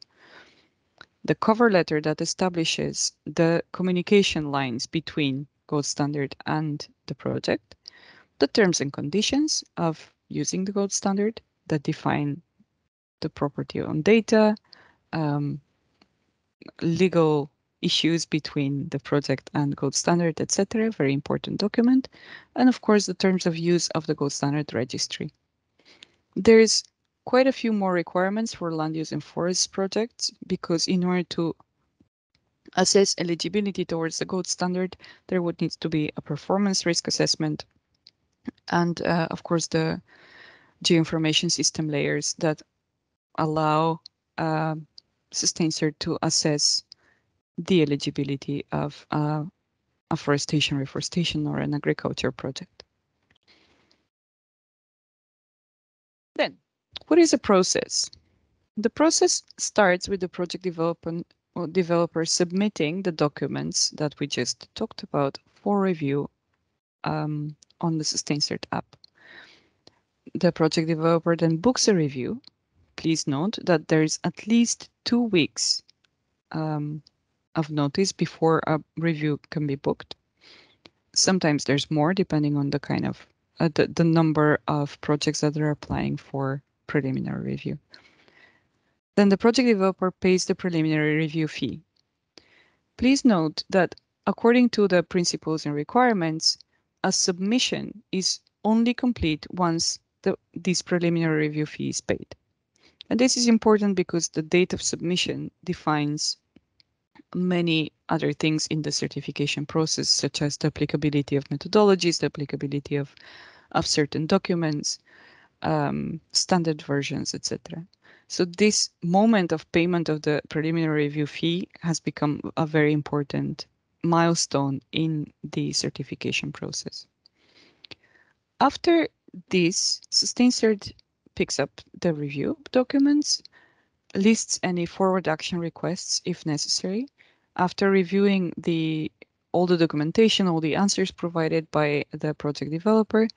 The cover letter that establishes the communication lines between gold standard and the project, the terms and conditions of using the gold standard that define the property on data, legal issues between the project and gold standard, etc. Very important document. And of course, the terms of use of the gold standard registry. There's quite a few more requirements for land use and forest projects because in order to assess eligibility towards the gold standard, there would need to be a performance risk assessment and of course the geoinformation system layers that allow SustainCert to assess the eligibility of a forestation, reforestation, or an agriculture project. Then, what is the process? The process starts with the project development or developer submitting the documents that we just talked about for review on the SustainCert app. The project developer then books a review. Please note that there's at least 2 weeks of notice before a review can be booked. Sometimes there's more depending on the kind of the number of projects that are applying for preliminary review. Then the project developer pays the preliminary review fee. Please note that according to the principles and requirements, a submission is only complete once this preliminary review fee is paid. And this is important because the date of submission defines many other things in the certification process, such as the applicability of methodologies, the applicability of certain documents, standard versions, etc. So this moment of payment of the preliminary review fee has become a very important milestone in the certification process. After this, SustainCert picks up the review documents, lists any forward action requests if necessary. After reviewing all the documentation, all the answers provided by the project developer,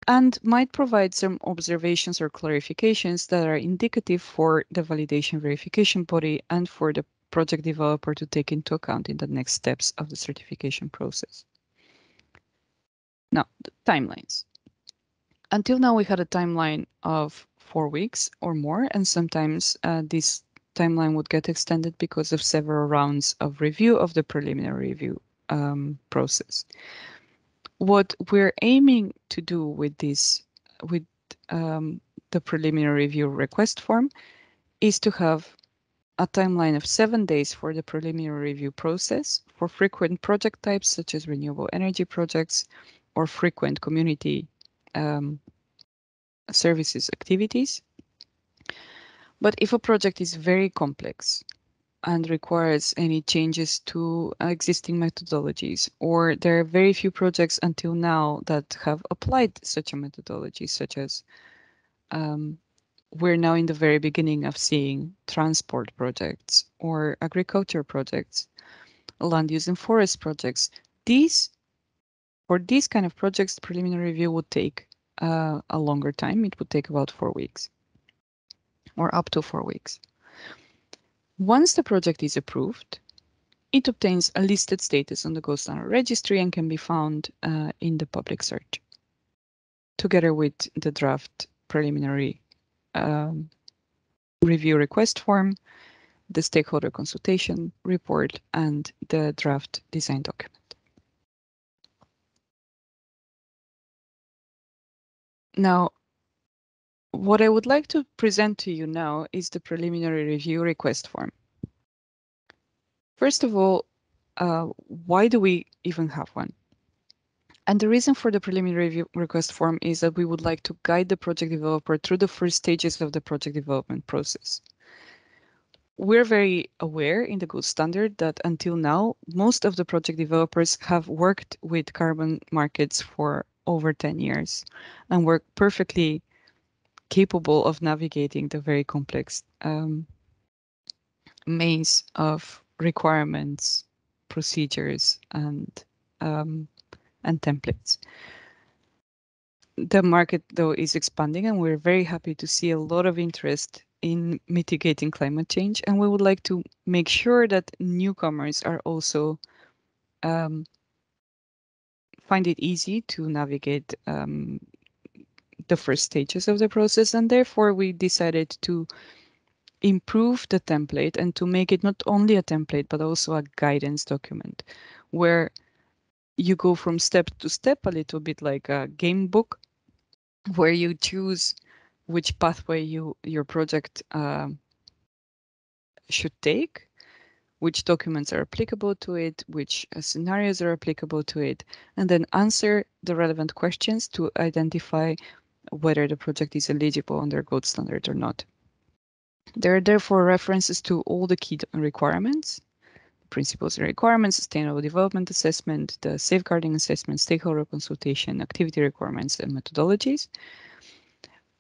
and might provide some observations or clarifications that are indicative for the validation verification body and for the project developer to take into account in the next steps of the certification process. Now, the timelines. Until now, we had a timeline of 4 weeks or more, and sometimes this timeline would get extended because of several rounds of review of the preliminary review process. What we're aiming to do with this, with the preliminary review request form, is to have a timeline of 7 days for the preliminary review process for frequent project types such as renewable energy projects or frequent community services activities. But if a project is very complex and requires any changes to existing methodologies, or there are very few projects until now that have applied such a methodology, such as we're now in the very beginning of seeing transport projects or agriculture projects, land use and forest projects. For these kind of projects, the preliminary review would take a longer time. It would take about 4 weeks or up to 4 weeks. Once the project is approved, it obtains a listed status on the Gold Standard Registry and can be found in the public search, together with the draft preliminary review request form, the stakeholder consultation report, and the draft design document. Now, what I would like to present to you now is the preliminary review request form. First of all, why do we even have one? And the reason for the preliminary review request form is that we would like to guide the project developer through the first stages of the project development process. We're very aware in the gold standard that until now, most of the project developers have worked with carbon markets for over 10 years and were perfectly capable of navigating the very complex maze of requirements, procedures, and templates. The market, though, is expanding, and we're very happy to see a lot of interest in mitigating climate change. And we would like to make sure that newcomers are also find it easy to navigate the first stages of the process. And therefore, we decided to improve the template and to make it not only a template, but also a guidance document where you go from step to step, a little bit like a game book, where you choose which pathway your project should take, which documents are applicable to it, which scenarios are applicable to it, and then answer the relevant questions to identify whether the project is eligible under gold standard or not. There are therefore references to all the key requirements, principles and requirements, sustainable development assessment, the safeguarding assessment, stakeholder consultation, activity requirements, and methodologies.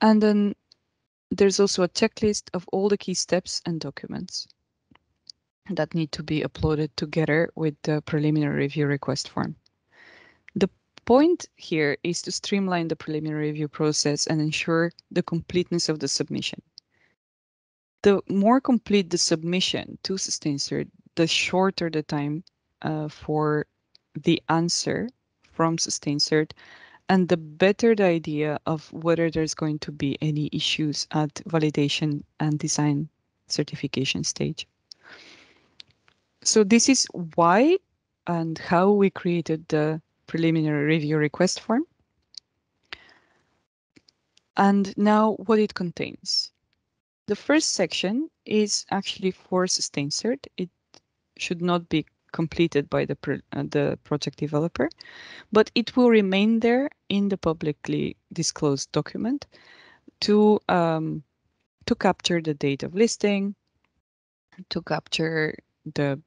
And then there's also a checklist of all the key steps and documents. that need to be uploaded together with the preliminary review request form. The point here is to streamline the preliminary review process and ensure the completeness of the submission. The more complete the submission to SustainCert, the shorter the time for the answer from SustainCert, and the better the idea of whether there's going to be any issues at validation and design certification stage. So this is why and how we created the preliminary review request form. And now what it contains. The first section is actually for SustainCert. It should not be completed by the project developer, but it will remain there in the publicly disclosed document to capture the date of listing, to capture the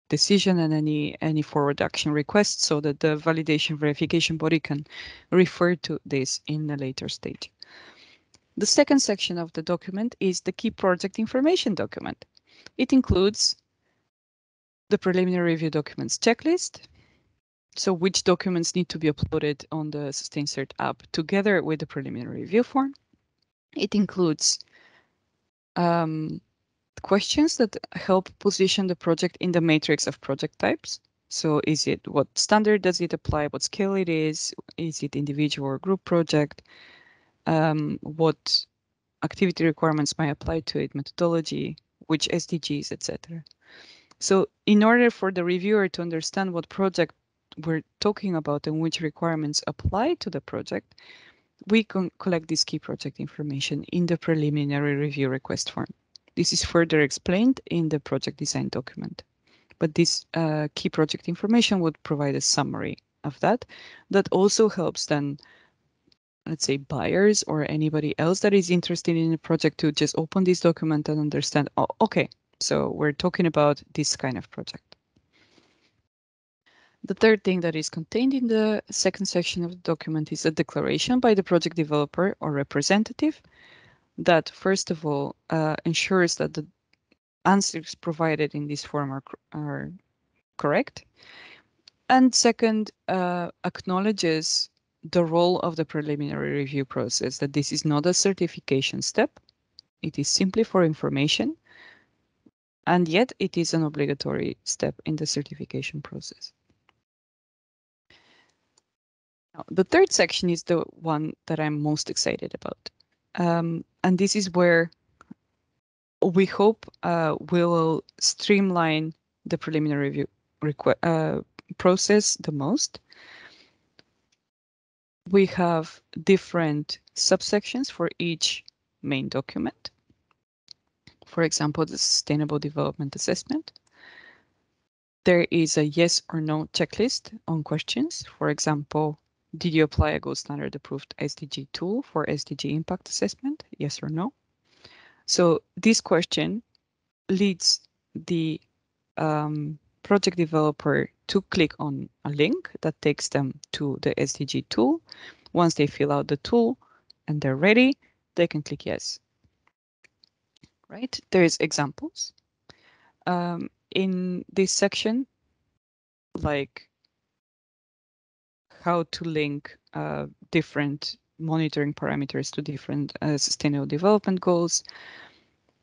decision and any forward action requests so that the validation verification body can refer to this in a later stage. The second section of the document is the key project information document. It includes the preliminary review documents checklist, so which documents need to be uploaded on the SustainCert app together with the preliminary review form. It includes questions that help position the project in the matrix of project types. So is it, what standard does it apply, what scale it is it individual or group project, what activity requirements might apply to it, methodology, which SDGs, etc. So in order for the reviewer to understand what project we're talking about and which requirements apply to the project, we can collect this key project information in the preliminary review request form. This is further explained in the project design document. But this key project information would provide a summary of that. That also helps then, let's say, buyers or anybody else that is interested in a project to just open this document and understand, oh, okay, so we're talking about this kind of project. The third thing that is contained in the second section of the document is a declaration by the project developer or representative that, first of all, ensures that the answers provided in this form are correct. And second, acknowledges the role of the preliminary review process, that this is not a certification step. It is simply for information, and yet it is an obligatory step in the certification process. Now, the third section is the one that I'm most excited about. And this is where we hope will streamline the preliminary review process the most. We have different subsections for each main document. For example, the Sustainable Development Assessment. There is a yes or no checklist on questions. For example, did you apply a gold standard approved SDG tool for SDG impact assessment? Yes or no? So this question leads the project developer to click on a link that takes them to the SDG tool. Once they fill out the tool and they're ready, they can click yes. Right? There's examples in this section, like how to link different monitoring parameters to different sustainable development goals.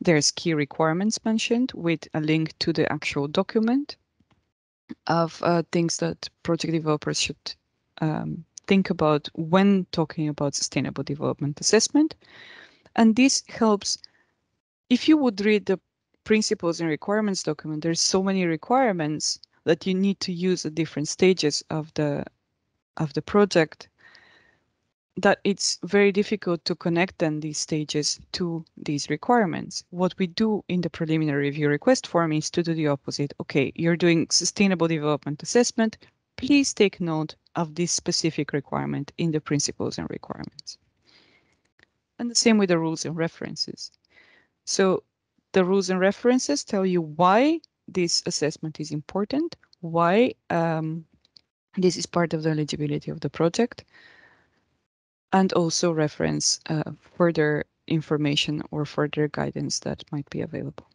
There's key requirements mentioned with a link to the actual document of things that project developers should think about when talking about sustainable development assessment. And this helps, if you would read the principles and requirements document, there's so many requirements that you need to use at different stages of the project that it's very difficult to connect then these stages to these requirements. What we do in the preliminary review request form is to do the opposite. Okay, you're doing sustainable development assessment. Please take note of this specific requirement in the principles and requirements. And the same with the rules and references. So the rules and references tell you why this assessment is important, why this is part of the eligibility of the project, and also reference further information or further guidance that might be available.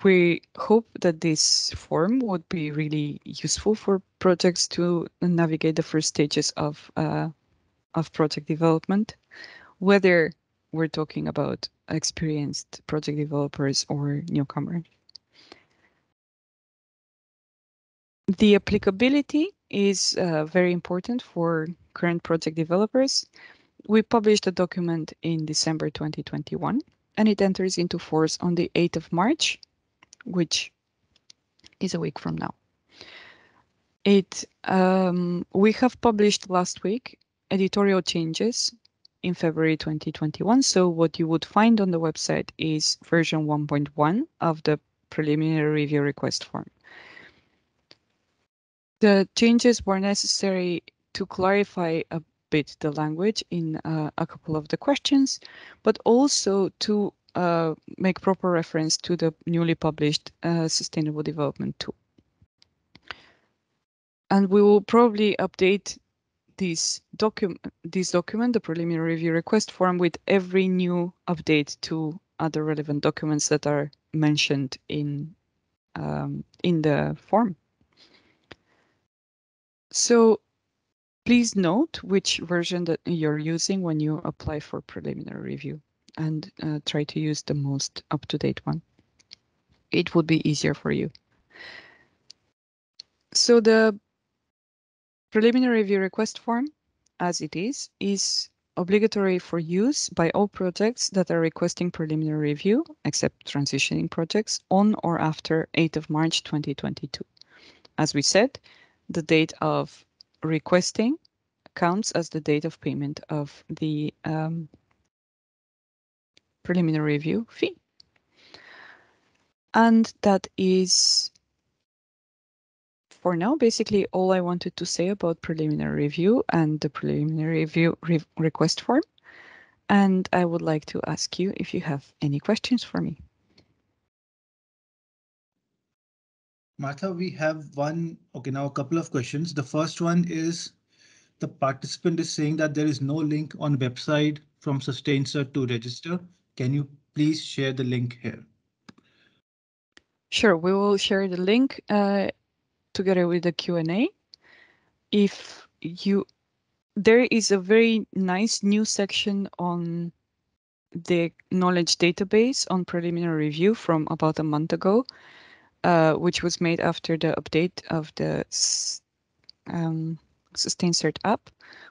We hope that this form would be really useful for projects to navigate the first stages of project development, whether we're talking about experienced project developers or newcomers. The applicability is very important for current project developers. We published a document in December 2021, and it enters into force on the 8th of March, which is a week from now. We have published last week editorial changes in February 2021. So what you would find on the website is version 1.1 of the preliminary review request form. The changes were necessary to clarify a bit the language in a couple of the questions, but also to make proper reference to the newly published Sustainable Development Tool. And we will probably update this document, the preliminary review request form, with every new update to other relevant documents that are mentioned in the form. So please note which version that you're using when you apply for preliminary review, and try to use the most up-to-date one. It would be easier for you. So the preliminary review request form, as it is obligatory for use by all projects that are requesting preliminary review, except transitioning projects, on or after 8th of March 2022. As we said, the date of requesting counts as the date of payment of the preliminary review fee. And that is, for now, basically all I wanted to say about preliminary review and the preliminary review request form. And I would like to ask you if you have any questions for me. Martha, we have now a couple of questions. The first one is, the participant is saying that there is no link on website from SustainCert to register. Can you please share the link here? Sure, we will share the link together with the Q&A. There is a very nice new section on the knowledge database on preliminary review from about a month ago, which was made after the update of the SustainCert app,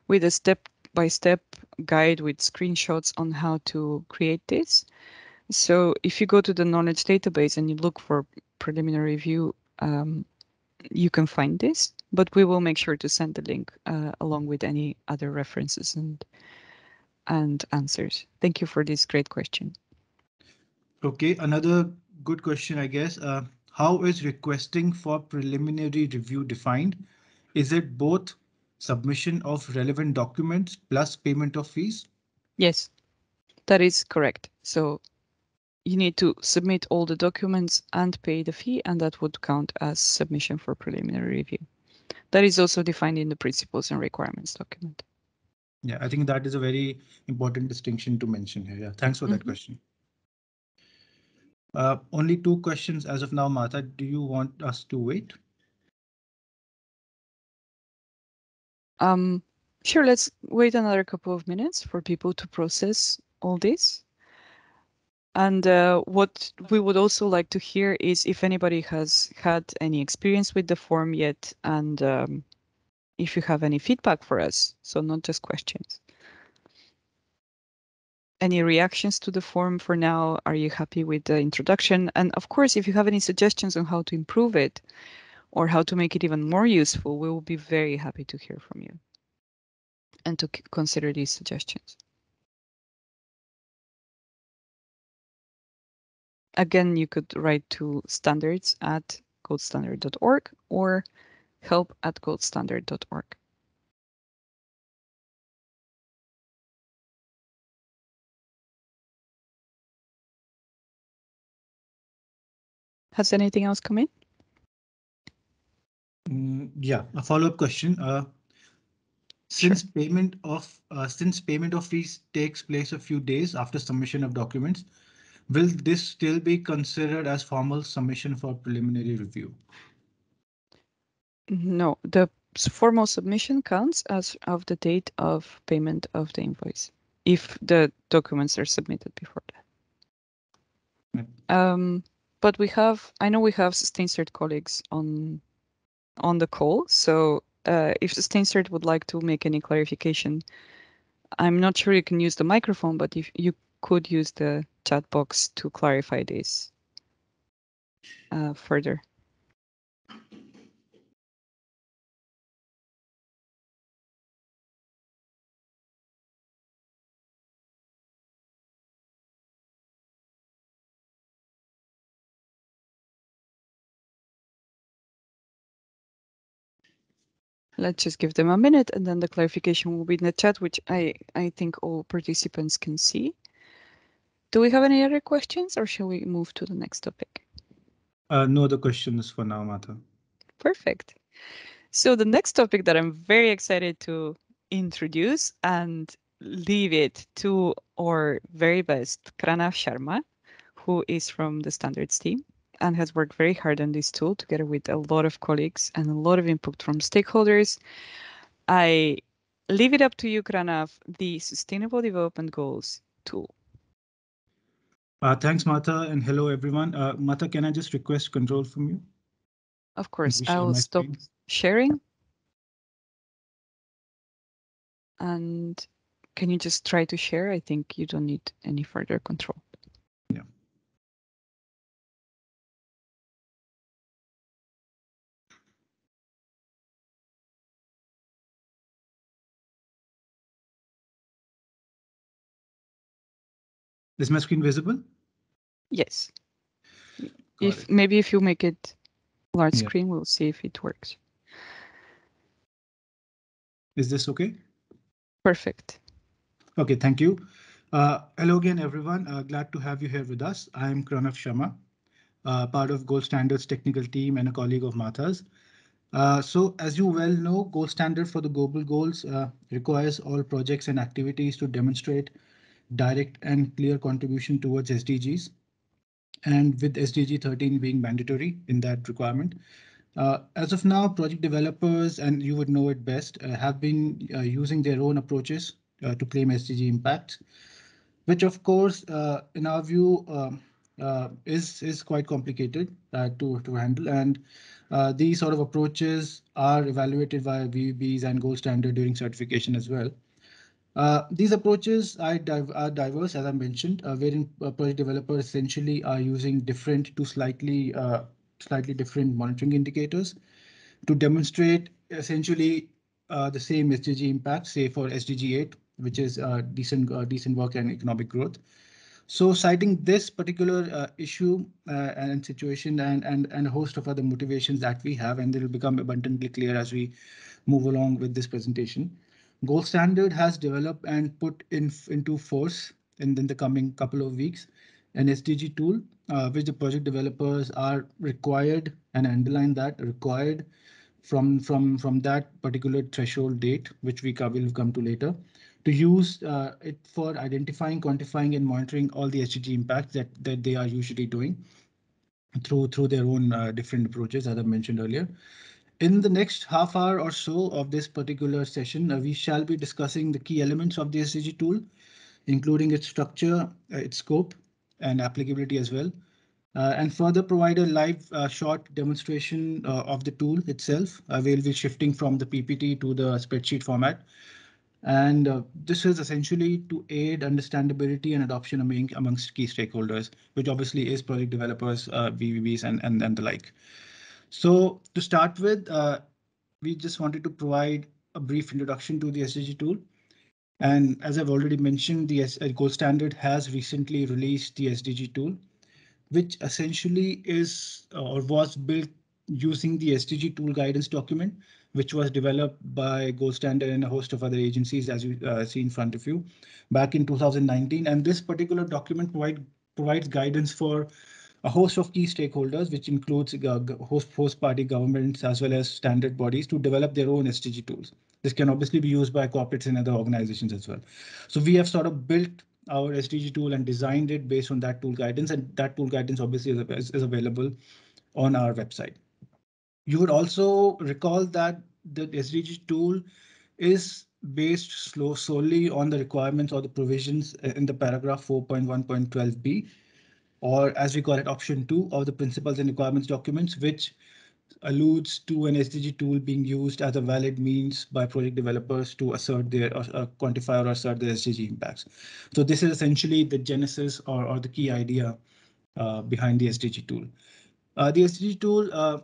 with a step-by-step guide with screenshots on how to create this. So if you go to the knowledge database and you look for preliminary review, you can find this, but we will make sure to send the link along with any other references and answers. Thank you for this great question. Okay, another good question, I guess. How is requesting for preliminary review defined? Is it both submission of relevant documents plus payment of fees? Yes, that is correct. So you need to submit all the documents and pay the fee, and that would count as submission for preliminary review. That is also defined in the principles and requirements document. Yeah, I think that is a very important distinction to mention here. Yeah, thanks for that question. Only two questions as of now, Martha. Do you want us to wait? Sure, let's wait another couple of minutes for people to process all this. And what we would also like to hear is if anybody has had any experience with the form yet, and if you have any feedback for us, so not just questions. Any reactions to the form for now? Are you happy with the introduction? And of course, if you have any suggestions on how to improve it or how to make it even more useful, we will be very happy to hear from you and to consider these suggestions. Again, you could write to standards@goldstandard.org or help@goldstandard.org. Has anything else come in? Yeah, a follow-up question. Since payment of fees takes place a few days after submission of documents, Will this still be considered as formal submission for preliminary review? No, the formal submission counts as of the date of payment of the invoice, if the documents are submitted before that. Yep. But I know we have SustainCert colleagues on the call, so if SustainCert would like to make any clarification, I'm not sure you can use the microphone, but if you could use the chat box to clarify this further. Let's just give them a minute, and then the clarification will be in the chat, which I think all participants can see. Do we have any other questions, or shall we move to the next topic? No other questions for now, Martha. Perfect. So the next topic that I'm very excited to introduce and leave it to our very best Kranav Sharma, who is from the standards team and has worked very hard on this tool together with a lot of colleagues and a lot of input from stakeholders. I leave it up to you, Kranav, the Sustainable Development Goals tool. Thanks, Martha, and hello, everyone. Martha, can I just request control from you? Of course, Share I'll my stop screen. sharing. And can you just try to share? I think you don't need any further control. Yeah. Is my screen visible? Yes. Got it. Maybe if you make it large Yeah. screen, we'll see if it works. Is this okay? Perfect. Okay, thank you. Hello again, everyone. Glad to have you here with us. I'm Kranav Sharma, part of Gold Standard's technical team and a colleague of Martha's. So as you well know, Gold Standard for the Global Goals requires all projects and activities to demonstrate direct and clear contribution towards SDGs, and with SDG 13 being mandatory in that requirement. As of now, project developers, and you would know it best, have been using their own approaches to claim SDG impact, which of course, in our view, is quite complicated to handle. And these sort of approaches are evaluated by VBs and gold standard during certification as well. These approaches are diverse, as I mentioned, wherein project developers essentially are using different to slightly different monitoring indicators to demonstrate essentially the same SDG impact, say for SDG 8, which is decent work and economic growth. So citing this particular issue and situation and a host of other motivations that we have, and they will become abundantly clear as we move along with this presentation. Gold Standard has developed and put into force in the coming couple of weeks an SDG tool, which the project developers are required, and underline that, required from that particular threshold date, which will come to later, to use it for identifying, quantifying, and monitoring all the SDG impacts that they are usually doing through their own different approaches, as I mentioned earlier. In the next half hour or so of this particular session, we shall be discussing the key elements of the SDG tool, including its structure, its scope, and applicability as well. And further provide a live short demonstration of the tool itself. We'll be shifting from the PPT to the spreadsheet format. And this is essentially to aid understandability and adoption amongst key stakeholders, which obviously is project developers, VVBs, and the like. So to start with, we just wanted to provide a brief introduction to the SDG tool. And as I've already mentioned, the Gold Standard has recently released the SDG tool, which essentially is or was built using the SDG tool guidance document, which was developed by Gold Standard and a host of other agencies, as you see in front of you, back in 2019. And this particular document provides guidance for a host of key stakeholders, which includes host party governments as well as standard bodies, to develop their own SDG tools. This can obviously be used by corporates and other organizations as well. So we have sort of built our SDG tool and designed it based on that tool guidance, and that tool guidance obviously is available on our website. You would also recall that the SDG tool is based solely on the requirements or the provisions in the paragraph 4.1.12b, or as we call it, option 2 of the principles and requirements documents, which alludes to an SDG tool being used as a valid means by project developers to assert their quantify or assert their SDG impacts. So this is essentially the genesis or the key idea behind the SDG tool. The SDG tool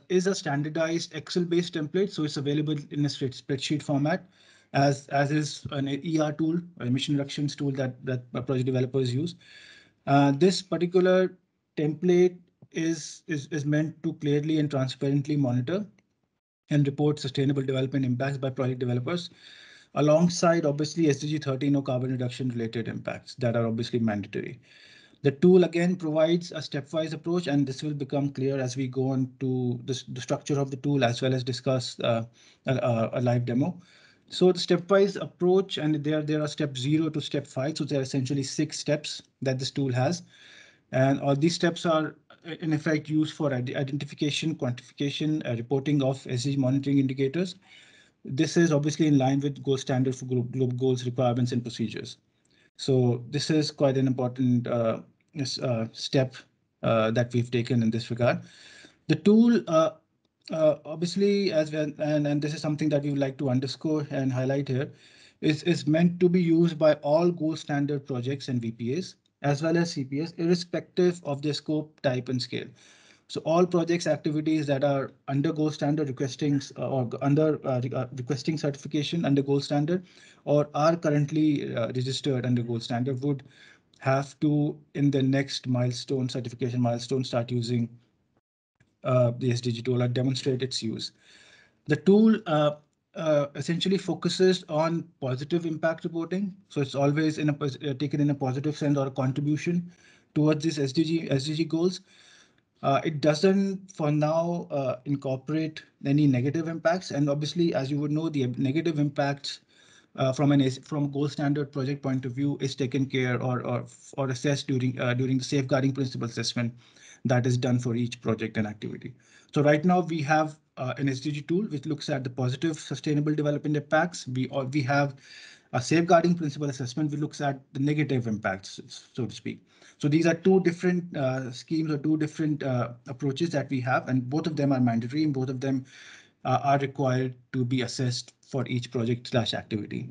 is a standardized Excel-based template, so it's available in a spreadsheet format, as is an ER tool, or emission reductions tool that project developers use. This particular template is meant to clearly and transparently monitor and report sustainable development impacts by project developers, alongside obviously SDG 13 or carbon reduction related impacts that are obviously mandatory. The tool again provides a stepwise approach, and this will become clear as we go on to the structure of the tool as well as discuss a live demo. So the stepwise approach, and there are step 0 to step 5. So there are essentially 6 steps that this tool has. And all these steps are in effect used for identification, quantification, reporting of SDG monitoring indicators. This is obviously in line with gold standard for global goals, requirements, and procedures. So this is quite an important step that we've taken in this regard. The tool, obviously, as well, and this is something that we would like to underscore and highlight here, is meant to be used by all gold standard projects and VPAs, as well as CPS, irrespective of their scope, type, and scale. So all projects activities that are under gold standard requesting or under requesting certification under gold standard or are currently registered under gold standard would have to, in the next milestone, certification milestone, start using the SDG tool and demonstrate its use. The tool essentially focuses on positive impact reporting. So it's always taken in a positive sense or a contribution towards these SDG goals. It doesn't, for now, incorporate any negative impacts. And obviously, as you would know, the negative impacts from gold standard project point of view is taken care or assessed during the safeguarding principle assessment that is done for each project and activity. So right now we have an SDG tool which looks at the positive sustainable development impacts. We have a safeguarding principle assessment which looks at the negative impacts, so to speak. So these are two different schemes or two different approaches that we have, and both of them are mandatory and both of them are required to be assessed for each project/activity.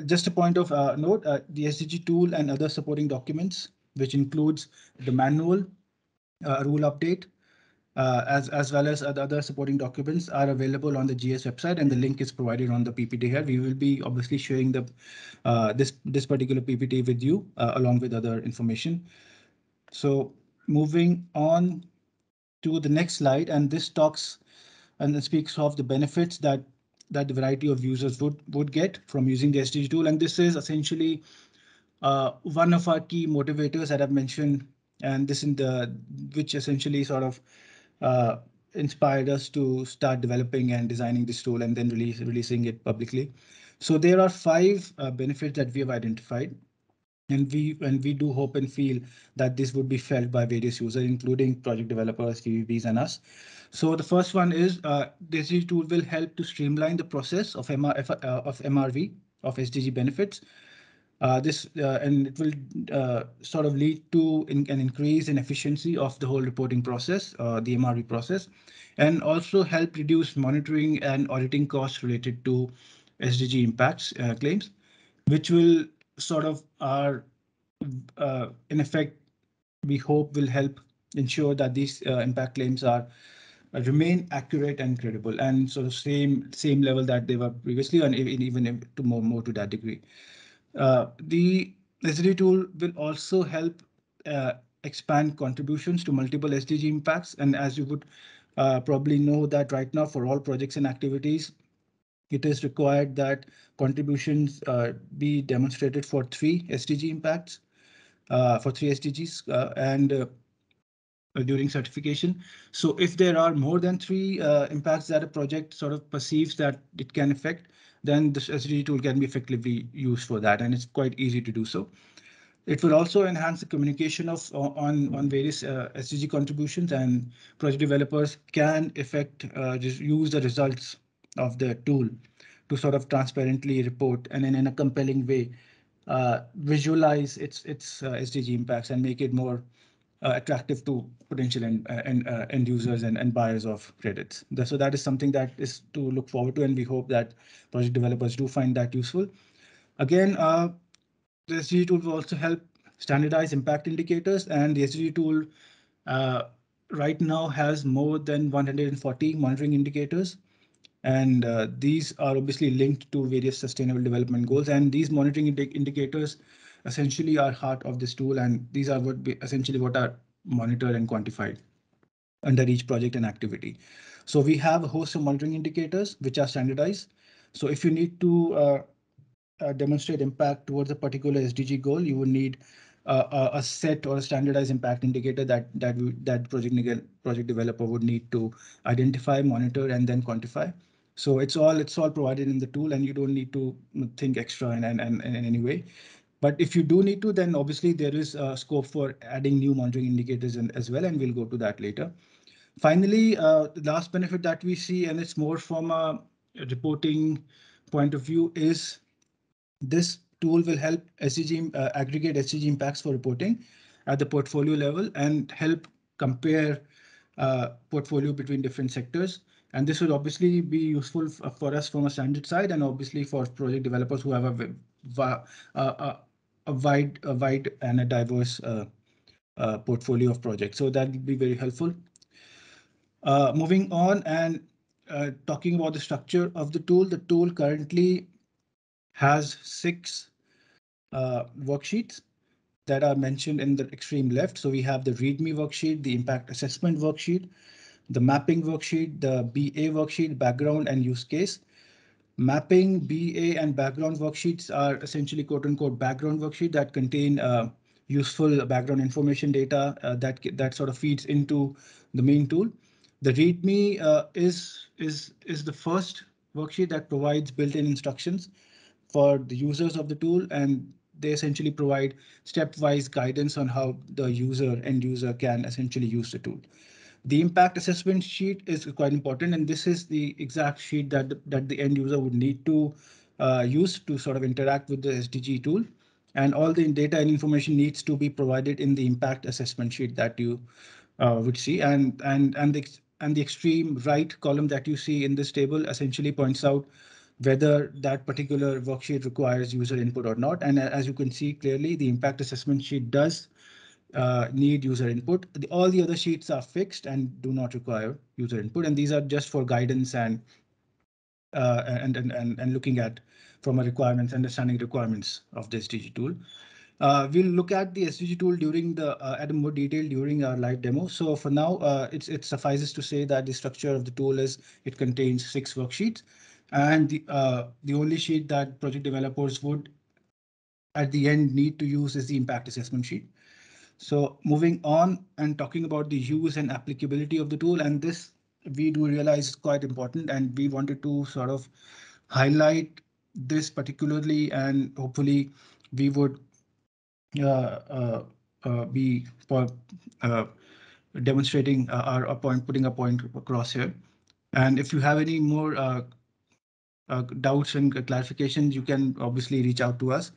Just a point of note, the SDG tool and other supporting documents, which includes the manual, rule update, as well as other supporting documents, are available on the GS website, and the link is provided on the PPT here. We will be obviously sharing this particular PPT with you along with other information. So moving on to the next slide, and this talks and speaks of the benefits that the variety of users would get from using the SDG tool. And this is essentially one of our key motivators that I've mentioned, and this in the which essentially sort of inspired us to start developing and designing this tool and then releasing it publicly. So there are 5 benefits that we have identified. And we do hope and feel that this would be felt by various users, including project developers, TVPs, and us. So the first one is this tool will help to streamline the process of MRV, of SDG benefits. And it will sort of lead to an increase in efficiency of the whole reporting process, the MRV process, and also help reduce monitoring and auditing costs related to SDG impacts claims, which will sort of are in effect, we hope will help ensure that these impact claims are remain accurate and credible, and sort of same level that they were previously, and even to more to that degree. The SDG tool will also help expand contributions to multiple SDG impacts, and as you would probably know that right now for all projects and activities, it is required that contributions be demonstrated for 3 SDG impacts, for 3 SDGs, and during certification. So if there are more than 3 impacts that a project sort of perceives that it can affect, then this SDG tool can be effectively used for that, and it's quite easy to do so. It will also enhance the communication of on various SDG contributions, and project developers can just use the results of the tool to sort of transparently report and in a compelling way visualize its SDG impacts and make it more attractive to potential end users and buyers of credits. So that is something that is to look forward to, and we hope that project developers do find that useful. Again, the SDG tool will also help standardize impact indicators, and the SDG tool uh, right now has more than 140 monitoring indicators, and these are obviously linked to various sustainable development goals. And these monitoring indicators essentially are heart of this tool, and these are essentially what are monitored and quantified under each project and activity. So we have a host of monitoring indicators which are standardized. So if you need to demonstrate impact towards a particular SDG goal, you would need a set or a standardized impact indicator that project developer would need to identify, monitor, and then quantify. So it's all provided in the tool, and you don't need to think extra in any way. But if you do need to, then obviously there is scope for adding new monitoring indicators as well, and we'll go to that later. Finally, the last benefit that we see, and it's more from a reporting point of view, is this tool will help SDG aggregate SDG impacts for reporting at the portfolio level and help compare portfolio between different sectors. And this will obviously be useful for us from a standard side, and obviously for project developers who have a wide and a diverse portfolio of projects. So that will be very helpful. Moving on and talking about the structure of the tool currently has 6 worksheets that are mentioned in the extreme left. So we have the README worksheet, the impact assessment worksheet, the mapping worksheet, the BA worksheet, background and use case. Mapping, BA, and background worksheets are essentially quote unquote background worksheet that contain useful background information data that sort of feeds into the main tool. The README is the first worksheet that provides built-in instructions for the users of the tool, and they essentially provide stepwise guidance on how the end user can essentially use the tool. The impact assessment sheet is quite important, and this is the exact sheet that the end user would need to use to sort of interact with the SDG tool. And all the data and information needs to be provided in the impact assessment sheet that you would see. And the extreme right column that you see in this table essentially points out whether that particular worksheet requires user input or not. And as you can see clearly, the impact assessment sheet does need user input. All the other sheets are fixed and do not require user input, and these are just for guidance and looking at from a understanding requirements of the SDG tool. We'll look at the SDG tool during at a more detail during our live demo. So for now, it suffices to say that the structure of the tool is it contains 6 worksheets, and the only sheet that project developers would at the end need to use is the impact assessment sheet. So moving on and talking about the use and applicability of the tool, and this we do realize is quite important, and we wanted to sort of highlight this particularly, and hopefully we would be for demonstrating our point, putting a point across here. And if you have any more doubts and clarifications, you can obviously reach out to us.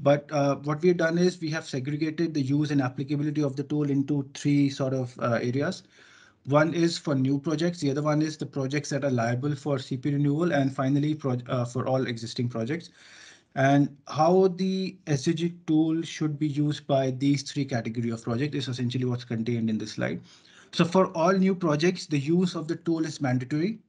But what we've done is we have segregated the use and applicability of the tool into 3 sort of areas. One is for new projects, the other one is the projects that are liable for CP renewal, and finally for all existing projects. And how the SDG tool should be used by these 3 category of project is essentially what's contained in this slide. So for all new projects, the use of the tool is mandatory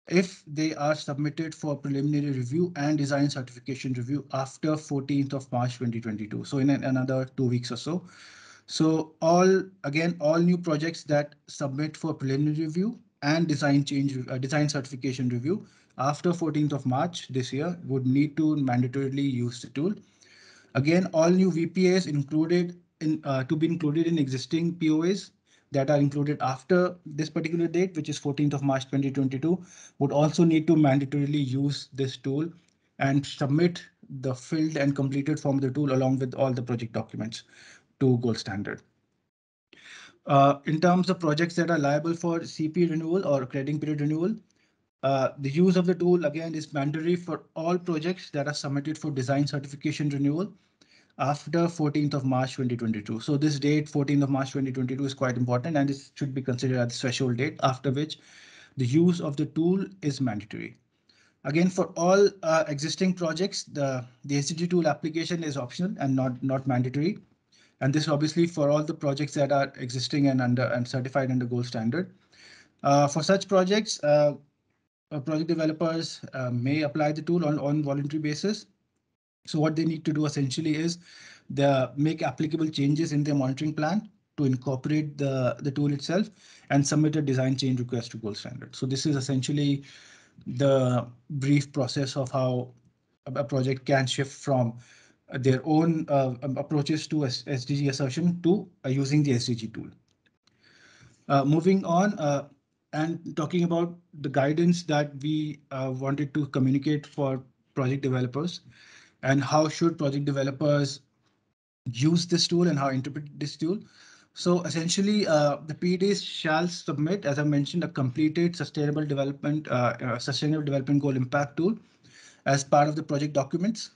if they are submitted for preliminary review and design certification review after 14th of March 2022. So in another 2 weeks or so. So all new projects that submit for preliminary review and design certification review after 14th of March this year would need to mandatorily use the tool. Again, all new VPAs included to be included in existing POAs that are included after this particular date, which is 14th of March 2022, would also need to mandatorily use this tool and submit the filled and completed form of the tool along with all the project documents to Gold Standard. In terms of projects that are liable for CP renewal or crediting period renewal, the use of the tool again is mandatory for all projects that are submitted for design certification renewal after 14th of March 2022. So this date, 14th of March 2022, is quite important, and it should be considered as the threshold date after which the use of the tool is mandatory. Again, for all existing projects, the SDG tool application is optional and not mandatory. And this obviously for all the projects that are existing and certified under Gold Standard. For such projects, project developers may apply the tool on voluntary basis. So what they need to do essentially is make applicable changes in their monitoring plan to incorporate the tool itself and submit a design change request to Gold Standard. So this is essentially the brief process of how a project can shift from their own approaches to SDG assertion to using the SDG tool. Moving on and talking about the guidance that we wanted to communicate for project developers and how should project developers use this tool and how interpret this tool. So essentially, the PDs shall submit, as I mentioned, a completed sustainable development goal impact tool as part of the project documents,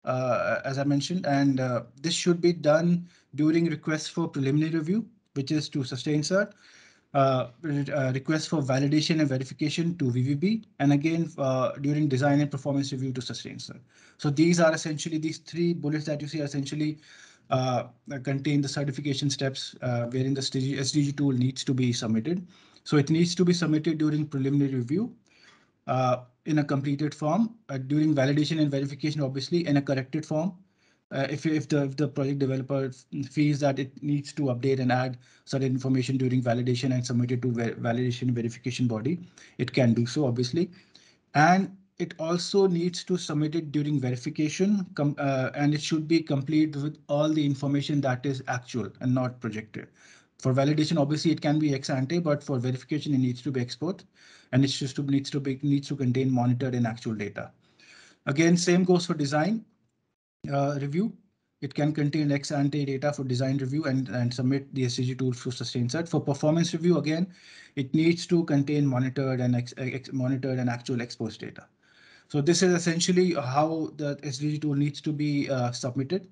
as I mentioned, and this should be done during requests for preliminary review, which is to sustain cert, request for validation and verification to VVB, and again during design and performance review to sustain cert. So these are essentially these three bullets that you see are essentially contain the certification steps wherein the SDG tool needs to be submitted. So it needs to be submitted during preliminary review in a completed form, during validation and verification, obviously in a corrected form. If the project developer feels that it needs to update and add certain information during validation and submit it to validation and verification body, it can do so, obviously. And it also needs to submit it during verification, and it should be complete with all the information that is actual and not projected. For validation, obviously, it can be ex ante, but for verification, it needs to be export, and it just needs to contain monitored and actual data. Again, same goes for design review. It can contain ex ante data for design review and submit the SDG tool to sustain cert. For performance review, again, it needs to contain monitored and actual exposed data. So this is essentially how the SDG tool needs to be submitted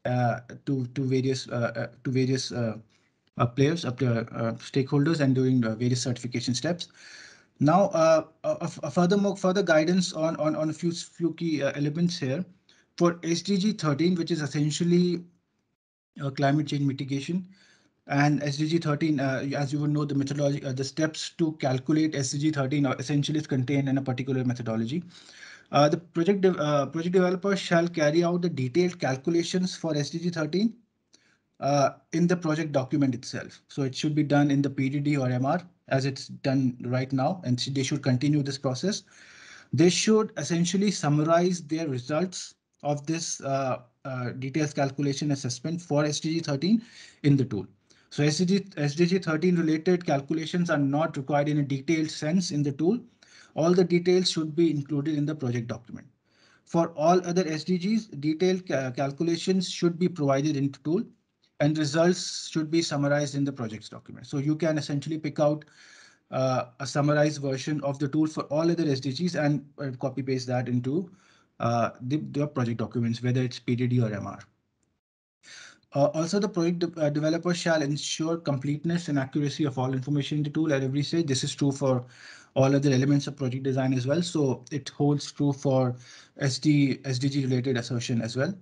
to various players, up to stakeholders, and during various certification steps. Now, further guidance on a few key elements here for SDG 13, which is essentially climate change mitigation. And SDG 13, as you would know, the methodology, the steps to calculate SDG 13 are essentially contained in a particular methodology. The project developer shall carry out the detailed calculations for SDG 13 in the project document itself. So it should be done in the PDD or MR as it's done right now, and they should continue this process. They should essentially summarize their results of this details calculation assessment for SDG 13 in the tool. So SDG 13 related calculations are not required in a detailed sense in the tool. All the details should be included in the project document. For all other SDGs, detailed calculations should be provided in the tool, and results should be summarized in the projects document. So you can essentially pick out a summarized version of the tool for all other SDGs and copy paste that into the project documents, whether it's PDD or MR. Also, the project developer shall ensure completeness and accuracy of all information in the tool at every stage. This is true for all other elements of project design as well. So it holds true for SDG related assertion as well.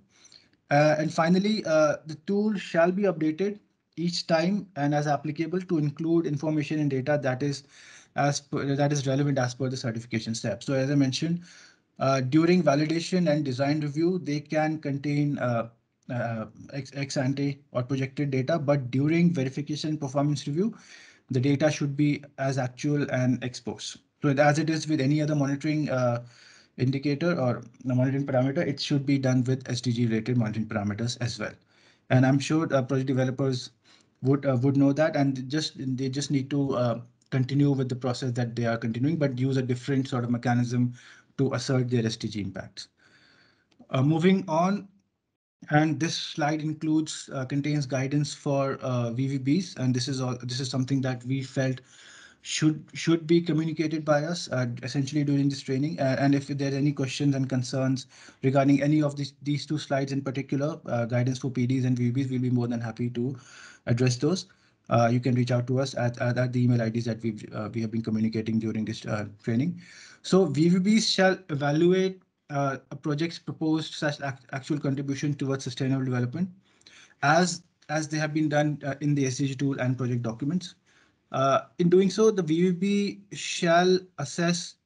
And finally, the tool shall be updated each time and as applicable to include information and data that is relevant as per the certification step. So as I mentioned, during validation and design review, they can contain ex ante or projected data, but during verification and performance review, the data should be as actual and exposed. So as it is with any other monitoring indicator or the monitoring parameter, it should be done with SDG related monitoring parameters as well. And I'm sure project developers would know that, and they just need to continue with the process that they are continuing, but use a different sort of mechanism to assert their SDG impacts. Moving on, and this slide includes contains guidance for VVBs, and this is something that we felt should be communicated by us essentially during this training. And if there are any questions and concerns regarding any of these two slides in particular, guidance for PDs and VBs, we'll be more than happy to address those. You can reach out to us at the email IDs that we have been communicating during this training. So VVBs shall evaluate a project's proposed such actual contribution towards sustainable development as they have been done in the SDG tool and project documents. In doing so, the VVB shall assess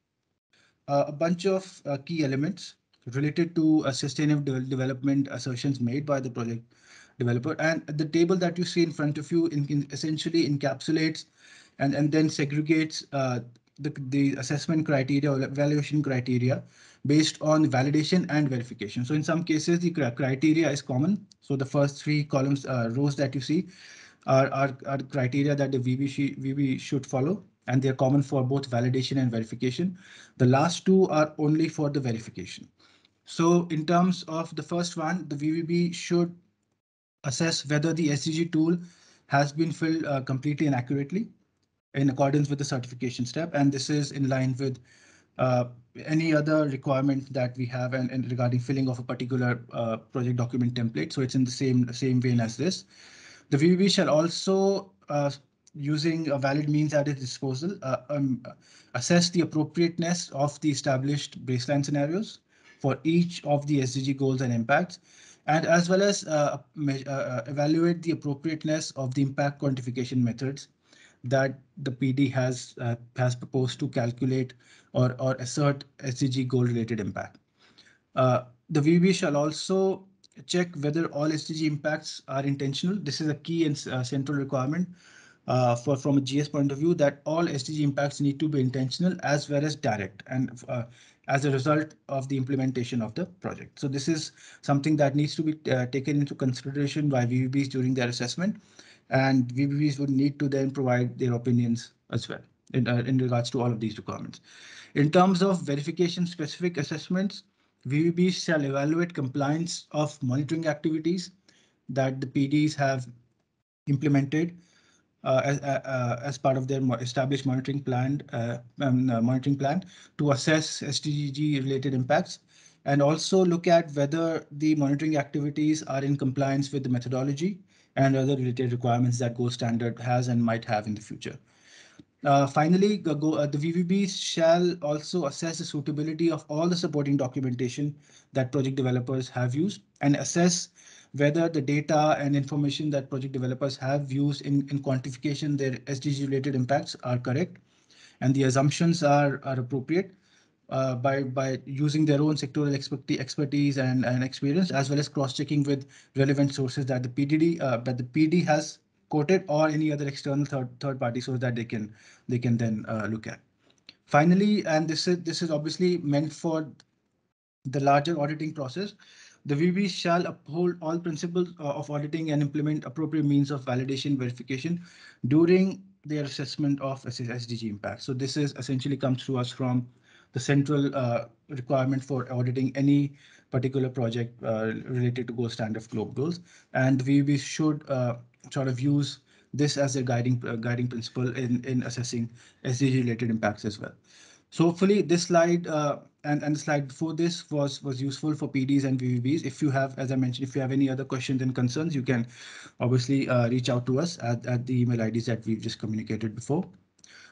a bunch of key elements related to sustainable development assertions made by the project developer. And the table that you see in front of you essentially encapsulates and then segregates the assessment criteria or evaluation criteria based on validation and verification. So in some cases, the criteria is common. So the first three columns, rows that you see are criteria that the VB should follow, and they're common for both validation and verification. The last two are only for the verification. So in terms of the first one, the VBB should assess whether the SDG tool has been filled completely and accurately in accordance with the certification step. And this is in line with uh, any other requirement that we have and regarding filling of a particular project document template. So it's in the same vein as this. The VBB shall also, using a valid means at its disposal, assess the appropriateness of the established baseline scenarios for each of the SDG goals and impacts, and as well as evaluate the appropriateness of the impact quantification methods that the PD has proposed to calculate or assert SDG goal related impact. The VB shall also check whether all SDG impacts are intentional. This is a key and central requirement from a GS point of view, that all SDG impacts need to be intentional as well as direct, and as a result of the implementation of the project. So this is something that needs to be taken into consideration by VBBs during their assessment, and VBBs would need to then provide their opinions as well in regards to all of these requirements. In terms of verification specific assessments, VBBs shall evaluate compliance of monitoring activities that the PDs have implemented as part of their established monitoring plan to assess SDG related impacts, and also look at whether the monitoring activities are in compliance with the methodology and other related requirements that Gold Standard has and might have in the future. Finally, the VVB shall also assess the suitability of all the supporting documentation that project developers have used, and assess whether the data and information that project developers have used in quantification their SDG related impacts are correct and the assumptions are appropriate, by using their own sectoral expertise and experience, as well as cross-checking with relevant sources that the PD has quoted, or any other external third party source that they can then look at. Finally, and this is obviously meant for the larger auditing process, the VB shall uphold all principles of auditing and implement appropriate means of validation verification during their assessment of SDG impact. So this is essentially comes to us from the central requirement for auditing any particular project related to gold standard global goals, and we should sort of use this as a guiding principle in assessing SDG related impacts as well. So hopefully this slide and the slide before this was useful for PDs and VVBs. If you have, as I mentioned, if you have any other questions and concerns, you can obviously reach out to us at the email IDs that we've just communicated before.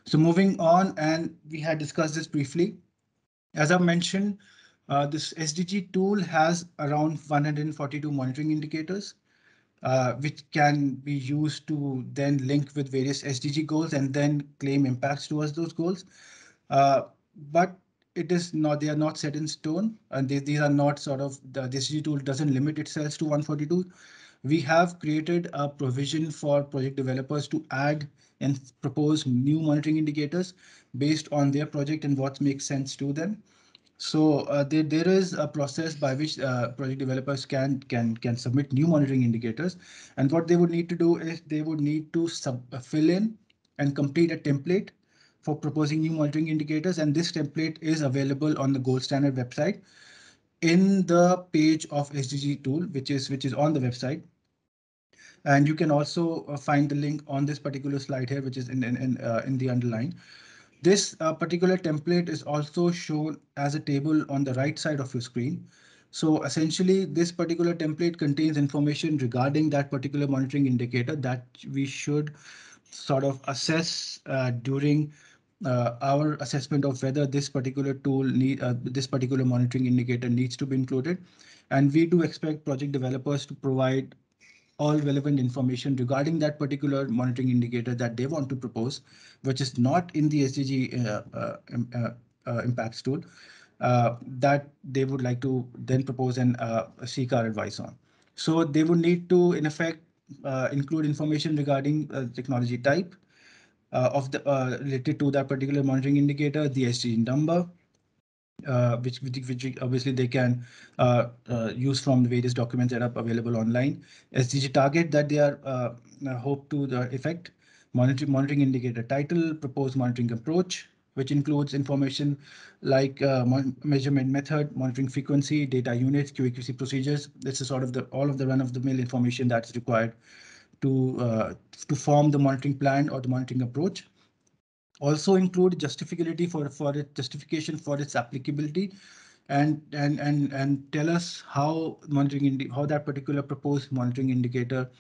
So moving on, and we had discussed this briefly. As I mentioned, this SDG tool has around 142 monitoring indicators, which can be used to then link with various SDG goals and then claim impacts towards those goals. Uh, but it is not, they are not set in stone, and these are not sort of, the SDG tool doesn't limit itself to 142. We have created a provision for project developers to add and propose new monitoring indicators based on their project and what makes sense to them. So there is a process by which project developers can submit new monitoring indicators, and what they would need to do is they would need to fill in and complete a template for proposing new monitoring indicators, and this template is available on the Gold Standard website in the page of SDG tool, which is on the website. And you can also find the link on this particular slide here, which is in the underline. This particular template is also shown as a table on the right side of your screen. So essentially, this particular template contains information regarding that particular monitoring indicator that we should sort of assess during our assessment of whether this particular monitoring indicator needs to be included. And we do expect project developers to provide all relevant information regarding that particular monitoring indicator that they want to propose, which is not in the SDG impacts tool, that they would like to then propose and seek our advice on. So they would need to, in effect, include information regarding technology type of the related to that particular monitoring indicator, the SDG number, which obviously they can use from the various documents that are available online. SDG target that they are hope to the effect, monitoring indicator title, proposed monitoring approach, which includes information like measurement method, monitoring frequency, data units, QAQC procedures. This is sort of the all of the run-of-the-mill information that's required to form the monitoring plan or the monitoring approach. Also include justificability for it, justification for its applicability, and tell us how how that particular proposed monitoring indicator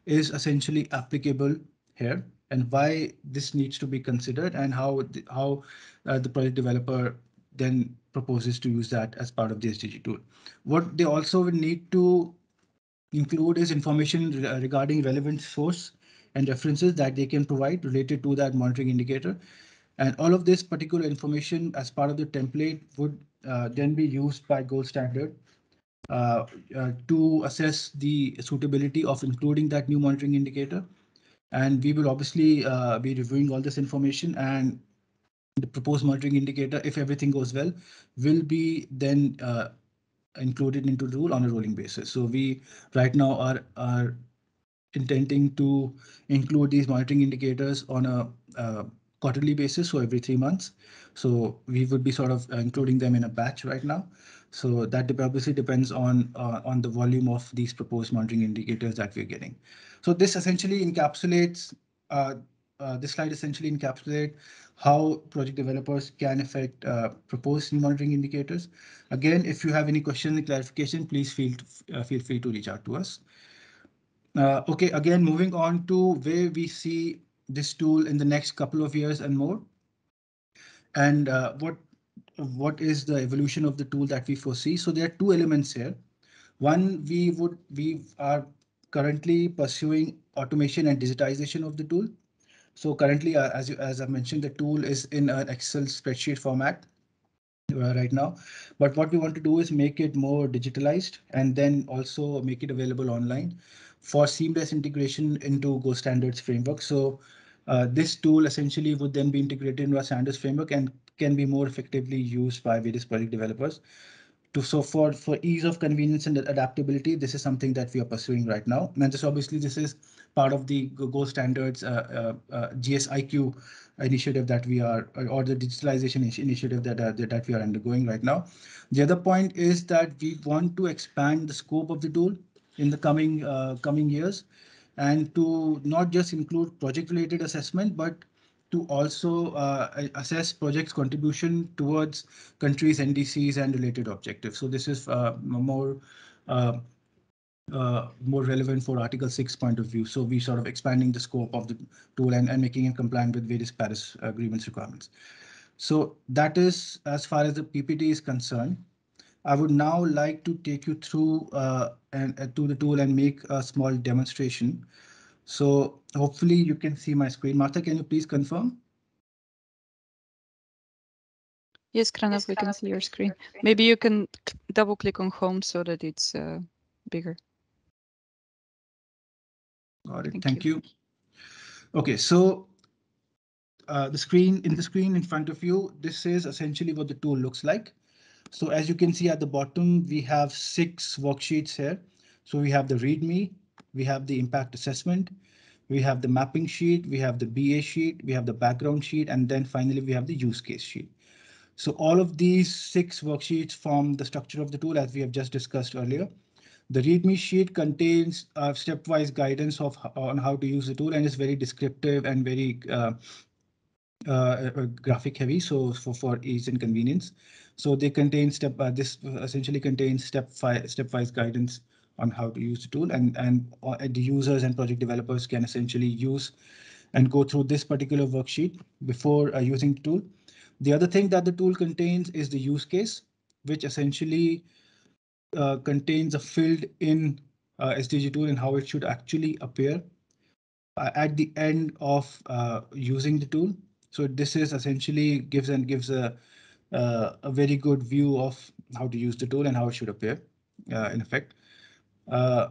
is essentially applicable here, and why this needs to be considered, and how the project developer then proposes to use that as part of the SDG tool. What they also will need to include is information regarding relevant source and references that they can provide related to that monitoring indicator. And all of this particular information as part of the template would then be used by Gold Standard to assess the suitability of including that new monitoring indicator. And we will obviously be reviewing all this information, and the proposed monitoring indicator, if everything goes well, will be then included into the rule on a rolling basis. So we right now are intending to include these monitoring indicators on a quarterly basis, so every 3 months. So we would be sort of including them in a batch right now. So that obviously depends on the volume of these proposed monitoring indicators that we're getting. So this essentially encapsulates this slide essentially encapsulate how project developers can affect proposed monitoring indicators. Again, if you have any questions and clarification, please feel free to reach out to us. Okay, again, moving on to where we see this tool in the next couple of years and more, and what is the evolution of the tool that we foresee. So there are two elements here. One, we are currently pursuing automation and digitization of the tool. So currently, as I mentioned, the tool is in an Excel spreadsheet format right now. But what we want to do is make it more digitalized and then also make it available online for seamless integration into Go Standards framework. So this tool essentially would then be integrated into our standards framework and can be more effectively used by various project developers. For ease of convenience and adaptability, this is something that we are pursuing right now. And this obviously this is part of the Go Standards GSIQ initiative that we are, or the digitalization initiative that we are undergoing right now. The other point is that we want to expand the scope of the tool in the coming years, and to not just include project related assessment, but to also assess projects' contribution towards countries' NDCs and related objectives. So this is uh, more relevant for Article 6 point of view. So we sort of expanding the scope of the tool and making it compliant with various Paris agreements requirements. So that is as far as the PPT is concerned. I would now like to take you through to the tool and make a small demonstration. So hopefully you can see my screen. Martha, can you please confirm? Yes, Kranav, we can see your screen. Maybe you can double click on home so that it's bigger. Got it. Thank you. Okay, so the screen in front of you, this is essentially what the tool looks like. So as you can see at the bottom, we have 6 worksheets here. So we have the README, we have the impact assessment, we have the mapping sheet, we have the BA sheet, we have the background sheet, and then finally we have the use case sheet. So all of these 6 worksheets form the structure of the tool as we have just discussed earlier. The README sheet contains stepwise guidance on how to use the tool, and is very descriptive and very graphic heavy, so for ease and convenience. So they contain this essentially contains stepwise guidance on how to use the tool, and the users and project developers can essentially use and go through this particular worksheet before using the tool. The other thing that the tool contains is the use case, which essentially contains a filled in SDG tool and how it should actually appear at the end of using the tool. So this is essentially gives a very good view of how to use the tool and how it should appear in effect. Uh,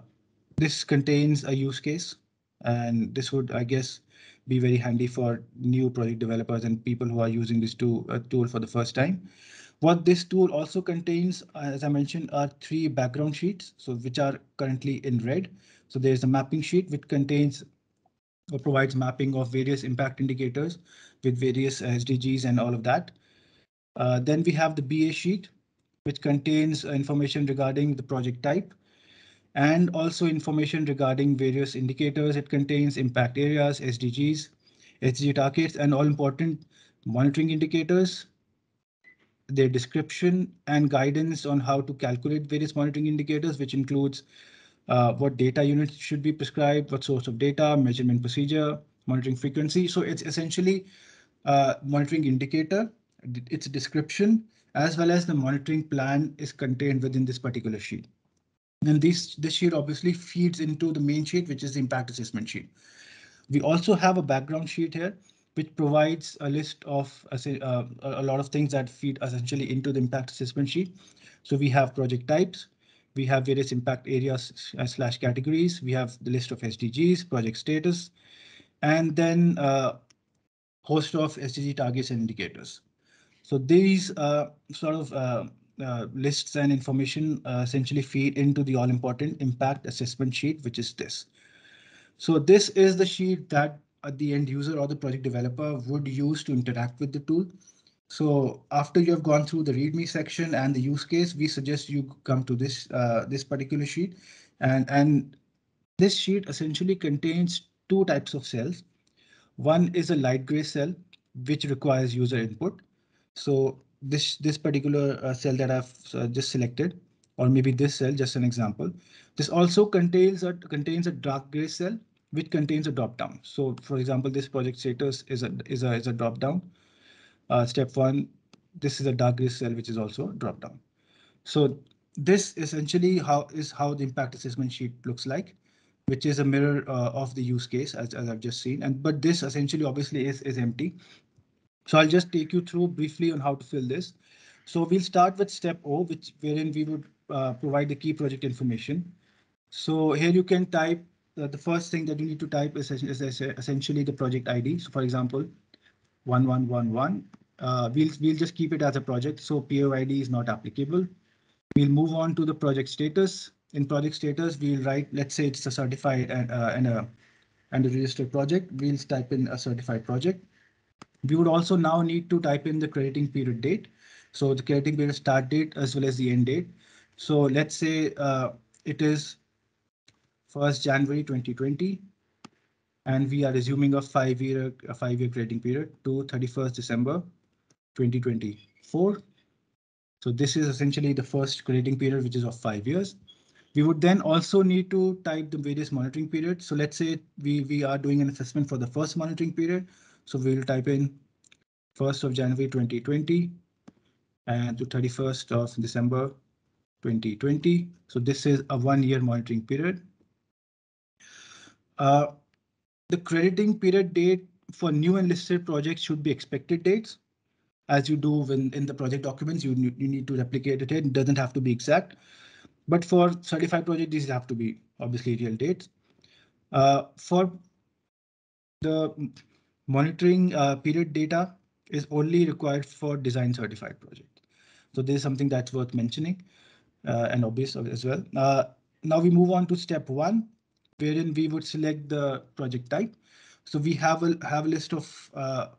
this contains a use case, and this would, I guess, be very handy for new project developers and people who are using this tool for the first time. What this tool also contains, as I mentioned, are 3 background sheets, so which are currently in red. So there's a mapping sheet which contains or provides mapping of various impact indicators with various SDGs and all of that. Then we have the BA sheet, which contains information regarding the project type and also information regarding various indicators. It contains impact areas, SDGs, SDG targets, and all important monitoring indicators, their description and guidance on how to calculate various monitoring indicators, which includes what data units should be prescribed, what source of data, measurement procedure, monitoring frequency. So it's essentially monitoring indicator, its description, as well as the monitoring plan is contained within this particular sheet. And this sheet obviously feeds into the main sheet, which is the impact assessment sheet. We also have a background sheet here, which provides a list of a lot of things that feed essentially into the impact assessment sheet. So we have project types, we have various impact areas slash categories, we have the list of SDGs, project status, and then host of SDG targets and indicators. So these sort of lists and information essentially feed into the all important impact assessment sheet, which is this. So this is the sheet that the end user or the project developer would use to interact with the tool. So after you have gone through the README section and the use case, we suggest you come to this particular sheet, and this sheet essentially contains 2 types of cells. One is a light gray cell, which requires user input. So this particular cell that I've just selected, or maybe this cell, just an example. This also contains a dark gray cell, which contains a drop down. So for example, this project status is a drop down. Step 1, this is a dark gray cell, which is also a drop down. So this essentially how the impact assessment sheet looks like, which is a mirror of the use case as I've just seen. But this essentially obviously is empty. So I'll just take you through briefly on how to fill this. So we'll start with step O, wherein we would provide the key project information. So here you can type the first thing that you need to type is essentially the project ID. So for example, 1111. We'll just keep it as a project. So POID is not applicable. We'll move on to the project status. In project status, we'll write, let's say it's a certified and a registered project. We'll type in a certified project. We would also now need to type in the crediting period date. So the crediting period start date as well as the end date. So let's say it is 1st January 2020, and we are assuming a 5-year crediting period to 31st December 2024. So this is essentially the first crediting period, which is of 5 years. We would then also need to type the various monitoring periods. So let's say we are doing an assessment for the first monitoring period. So we'll type in 1st of January 2020 and to 31st of December 2020. So this is a 1-year monitoring period. The crediting period date for new and listed projects should be expected dates. As you do when in the project documents, you need to replicate it. It doesn't have to be exact. But for certified project, these have to be obviously real dates. For the monitoring period data is only required for design certified project. So this is something that's worth mentioning and obvious as well. Now we move on to step 1, wherein we would select the project type. So we have a list of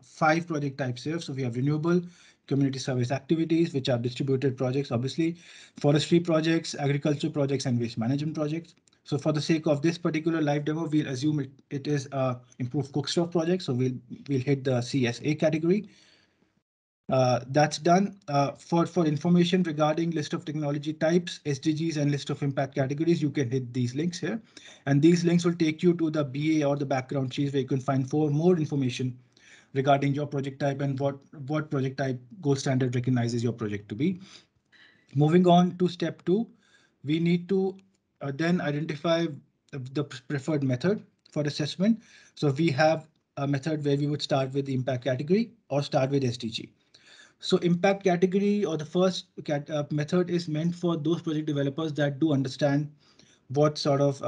5 project types here. So we have renewable, community service activities, which are distributed projects, obviously, forestry projects, agriculture projects, and waste management projects. So for the sake of this particular live demo, we'll assume it is a improved cookstove project. So we'll hit the CSA category. That's done. For information regarding list of technology types, SDGs, and list of impact categories, you can hit these links here. And these links will take you to the BA or the background sheets where you can find more information regarding your project type and what project type gold standard recognizes your project to be. Moving on to step 2, we need to then identify the preferred method for assessment. So we have a method where we would start with the impact category or start with SDG. So impact category or the first method is meant for those project developers that do understand what sort of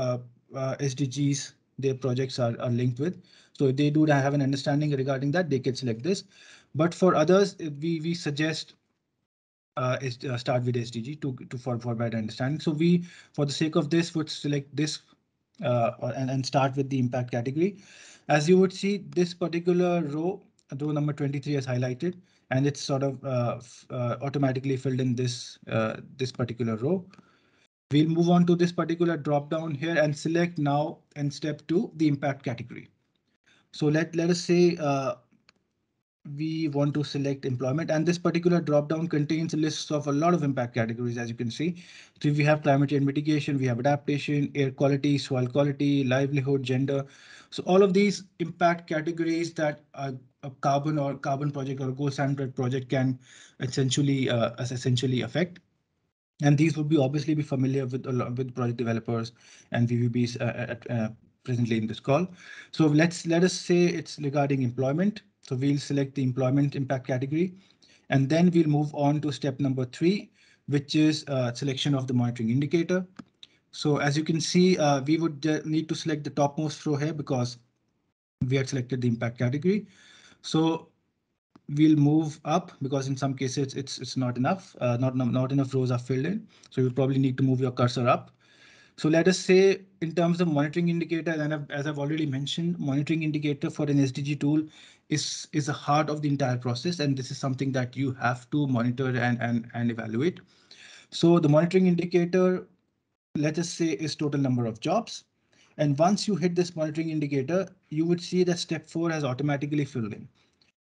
SDGs their projects are linked with. So if they do have an understanding regarding that, they can select this. But for others, we suggest start with SDG for better understanding. So we, for the sake of this, would select this and start with the impact category. As you would see, this particular row number 23 is highlighted, and it's sort of automatically filled in this particular row. We'll move on to this particular drop down here and select now in step 2 the impact category. So let us say we want to select employment, and this particular drop down contains lists of a lot of impact categories, as you can see. So we have climate change mitigation, we have adaptation, air quality, soil quality, livelihood, gender. So all of these impact categories that a carbon project or a gold standard project can essentially affect. And these would be obviously be familiar with project developers and VVBs presently in this call. So let us say it's regarding employment. So we'll select the employment impact category, and then we'll move on to step number 3, which is selection of the monitoring indicator. So as you can see, we would need to select the topmost row here because we had selected the impact category. So we'll move up because in some cases it's not enough. Not enough rows are filled in. So you probably need to move your cursor up. So let us say in terms of monitoring indicator, and as I've already mentioned, monitoring indicator for an SDG tool is the heart of the entire process, and this is something that you have to monitor and evaluate. So the monitoring indicator, let us say, is total number of jobs. And once you hit this monitoring indicator, you would see that step 4 has automatically filled in.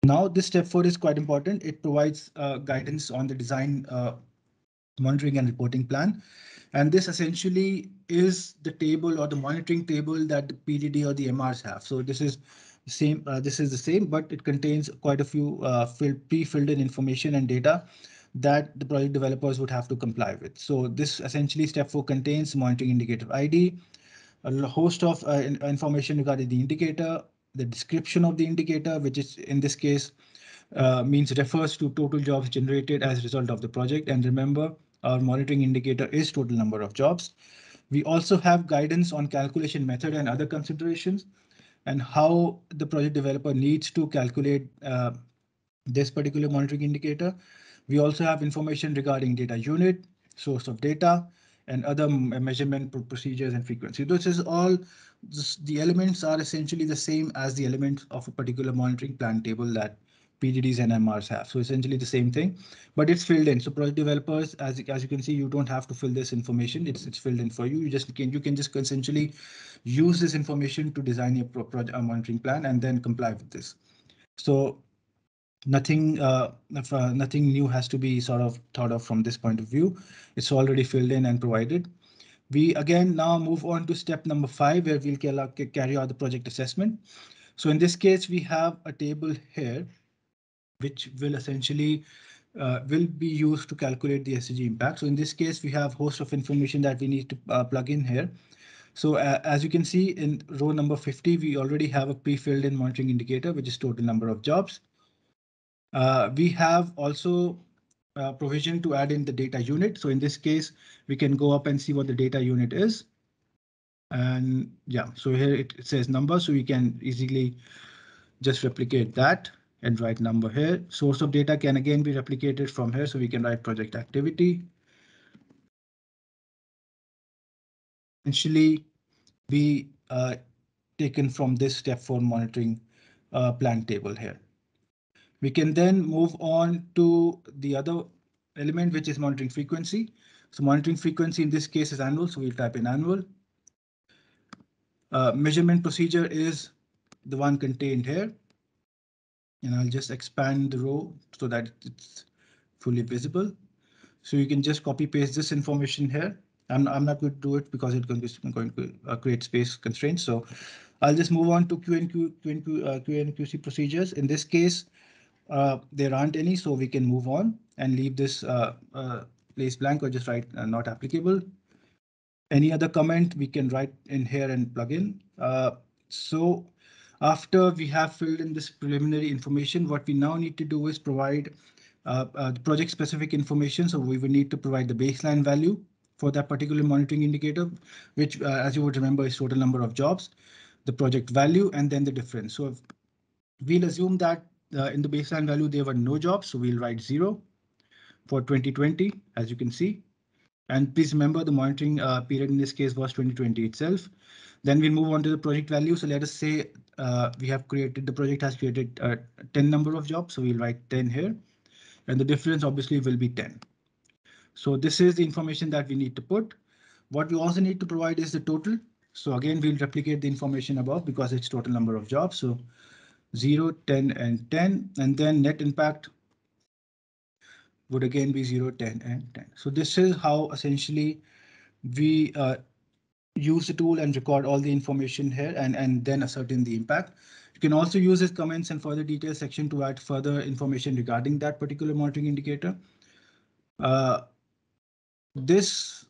Now, this step 4 is quite important. It provides guidance on the design, monitoring and reporting plan. And this essentially is the table or the monitoring table that the PDD or the MRs have. So this is the same. But it contains quite a few pre-filled in information and data that the project developers would have to comply with. So this essentially step 4 contains monitoring indicator ID, a host of information regarding the indicator, the description of the indicator, which is in this case means refers to total jobs generated as a result of the project. And remember, our monitoring indicator is total number of jobs. We also have guidance on calculation method and other considerations and how the project developer needs to calculate this particular monitoring indicator. We also have information regarding data unit, source of data, and other measurement procedures and frequency. This is all, the elements are essentially the same as the elements of a particular monitoring plan table that PDDs and MRs have. So essentially the same thing, but it's filled in. So project developers, as you can see, you don't have to fill this information. It's filled in for you. You can just essentially use this information to design your project monitoring plan and then comply with this. So nothing new has to be sort of thought of from this point of view. It's already filled in and provided. We again now move on to step number 5, where we'll carry out the project assessment. So in this case, we have a table here, which will essentially will be used to calculate the SDG impact. So in this case, we have host of information that we need to plug in here. So as you can see in row number 50, we already have a pre-filled in monitoring indicator, which is total number of jobs. We have also provision to add in the data unit. So in this case, we can go up and see what the data unit is. And yeah, so here it says number, so we can easily just replicate that. and write number here. Source of data can again be replicated from here. So we can write project activity. Essentially, be taken from this step 4 monitoring plan table here. We can then move on to the other element, which is monitoring frequency. So monitoring frequency in this case is annual. So we'll type in annual. Measurement procedure is the one contained here. And I'll just expand the row so that it's fully visible. So you can just copy paste this information here. I'm not going to do it because it's going to create space constraints. So I'll just move on to Q&QC procedures. In this case, there aren't any, so we can move on and leave this place blank or just write not applicable. Any other comment we can write in here and plug in. So after we have filled in this preliminary information, what we now need to do is provide the project specific information. So we will need to provide the baseline value for that particular monitoring indicator, which as you would remember is total number of jobs, the project value, and then the difference. So we'll assume that in the baseline value, there were no jobs. So we'll write 0 for 2020, as you can see. And please remember the monitoring period in this case was 2020 itself. Then we'll move on to the project value. So let us say the project has created 10 number of jobs. So we'll write 10 here. And the difference obviously will be 10. So this is the information that we need to put. What we also need to provide is the total. So again, we'll replicate the information above because it's total number of jobs. So 0, 10, and 10. And then net impact would again be 0, 10, and 10. So this is how essentially we use the tool and record all the information here and then ascertain the impact. You can also use this comments and further details section to add further information regarding that particular monitoring indicator. This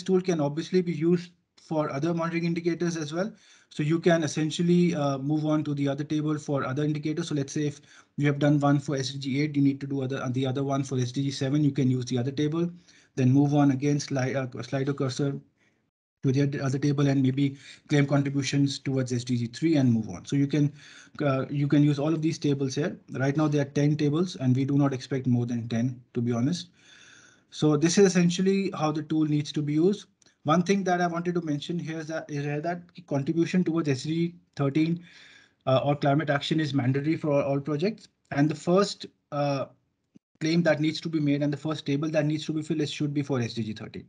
tool can obviously be used for other monitoring indicators as well. So you can essentially move on to the other table for other indicators. So let's say if you have done one for SDG 8, you need to do the other one for SDG 7, you can use the other table, then move on again, slide a cursor to the other table and maybe claim contributions towards SDG 3 and move on. So you can use all of these tables here. Right now there are 10 tables and we do not expect more than 10, to be honest. So this is essentially how the tool needs to be used. One thing that I wanted to mention here is that contribution towards SDG 13 or climate action is mandatory for all projects. And the first claim that needs to be made and the first table that needs to be filled should be for SDG 13.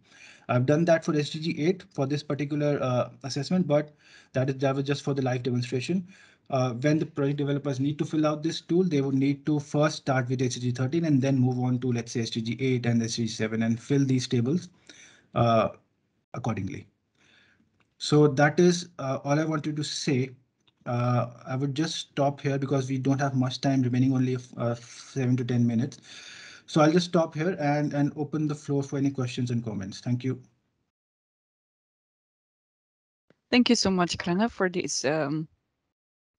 I've done that for SDG 8 for this particular assessment, but that was just for the live demonstration. When the project developers need to fill out this tool, they would need to first start with SDG 13 and then move on to, let's say, SDG 8 and SDG 7 and fill these tables accordingly. So that is all I wanted to say. I would just stop here because we don't have much time remaining, only 7 to 10 minutes. So I'll just stop here and open the floor for any questions and comments. Thank you. Thank you so much, Kranav, for this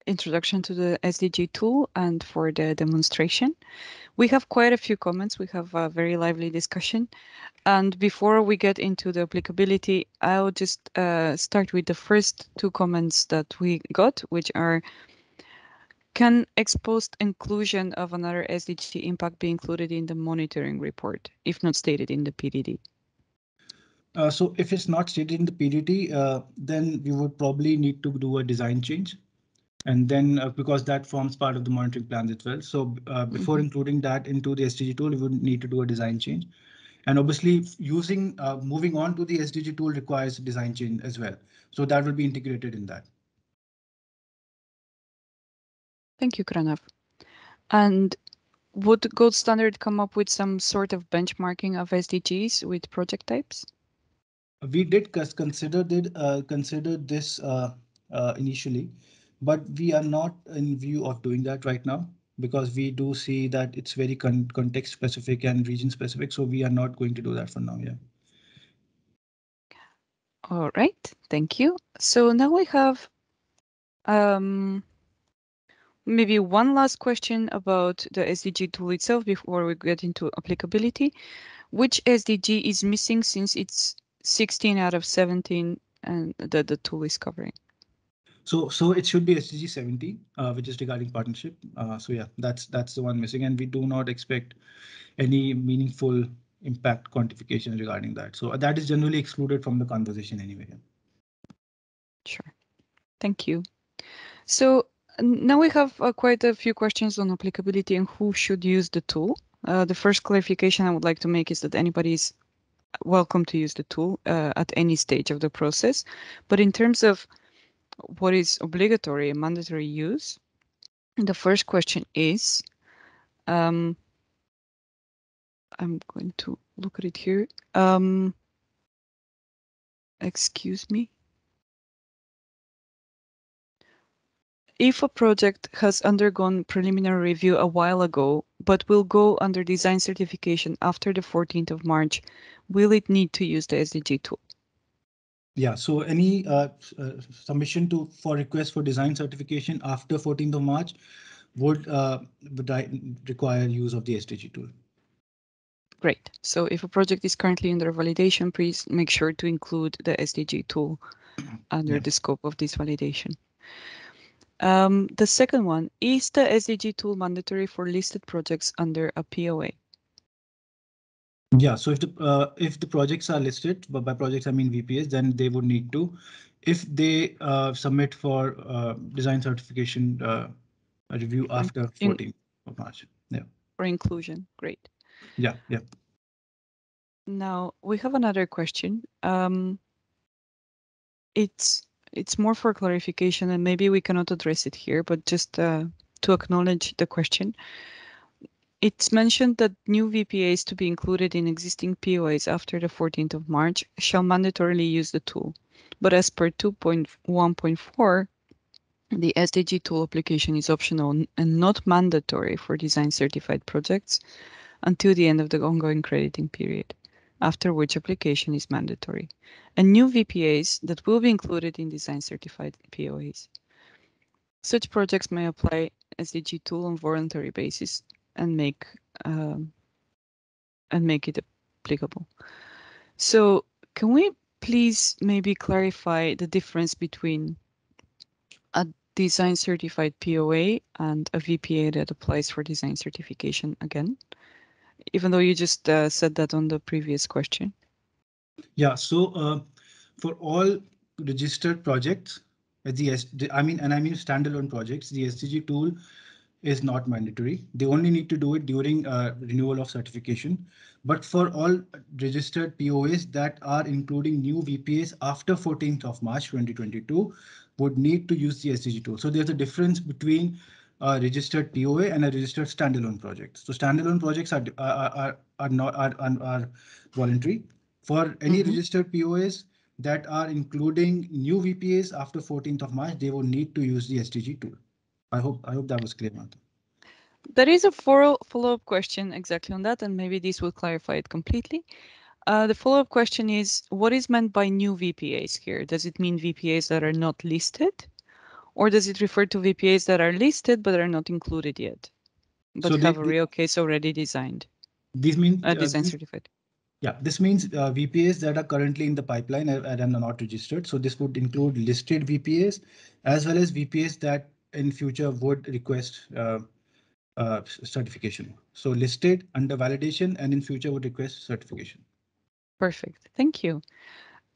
introduction to the SDG tool and for the demonstration. We have quite a few comments. We have a very lively discussion. And before we get into the applicability, I'll just start with the first two comments that we got, which are, can ex post inclusion of another SDG impact be included in the monitoring report, if not stated in the PDD? So if it's not stated in the PDD, then we would probably need to do a design change. And then because that forms part of the monitoring plan as well. So before including that into the SDG tool, we would need to do a design change. And obviously moving on to the SDG tool requires a design change as well. So that will be integrated in that. Thank you, Kranav. And would Gold Standard come up with some sort of benchmarking of SDGs with project types? We did consider this initially, but we are not in view of doing that right now because we do see that it's very context specific and region specific. So we are not going to do that for now. Yeah. All right, thank you. So now we have maybe one last question about the SDG tool itself before we get into applicability. Which SDG is missing since it's 16 out of 17 and the tool is covering? So it should be SDG 70, which is regarding partnership. So yeah, that's the one missing, and we do not expect any meaningful impact quantification regarding that. So that is generally excluded from the conversation anyway. Sure. Thank you. So now we have quite a few questions on applicability and who should use the tool. The first clarification I would like to make is that anybody is welcome to use the tool at any stage of the process. But in terms of what is obligatory and mandatory use, the first question is, I'm going to look at it here. Excuse me. If a project has undergone preliminary review a while ago, but will go under design certification after the 14th of March, will it need to use the SDG tool? Yeah, so any submission for request for design certification after 14th of March would require use of the SDG tool. Great. So if a project is currently under validation, please make sure to include the SDG tool under the scope of this validation. The second one, is the SDG tool mandatory for listed projects under a POA? Yeah, so if the projects are listed, but by projects I mean VPAs, then they would need to, if they submit for design certification review after 14th of March. Yeah. For inclusion, great. Yeah, yeah. Now we have another question. It's more for clarification, and maybe we cannot address it here, but just to acknowledge the question. It's mentioned that new VPAs to be included in existing POAs after the 14th of March shall mandatorily use the tool. But as per 2.1.4, the SDG tool application is optional and not mandatory for design certified projects until the end of the ongoing crediting period, after which application is mandatory, and new VPAs that will be included in design certified POAs. Such projects may apply SDG tool on voluntary basis and make it applicable. So can we please maybe clarify the difference between a design certified POA and a VPA that applies for design certification again? Even though you just said that on the previous question. Yeah, so for all registered projects, I mean standalone projects, the SDG tool is not mandatory. They only need to do it during renewal of certification. But for all registered POAs that are including new VPAs after 14th of March 2022 would need to use the SDG tool. So there's a difference between a registered POA and a registered standalone project. So standalone projects are voluntary. For any registered POAs that are including new VPAs after 14th of March, they will need to use the SDG tool. I hope that was clear, Martha. There is a follow-up question exactly on that, and maybe this will clarify it completely. The follow-up question is, what is meant by new VPAs here? Does it mean VPAs that are not listed? Or does it refer to VPAs that are listed but are not included yet, but So have a real case already designed? These mean design certified. Yeah, this means VPAs that are currently in the pipeline and are not registered. So this would include listed VPAs as well as VPAs that in future would request certification. So listed under validation and in future would request certification. Perfect. Thank you.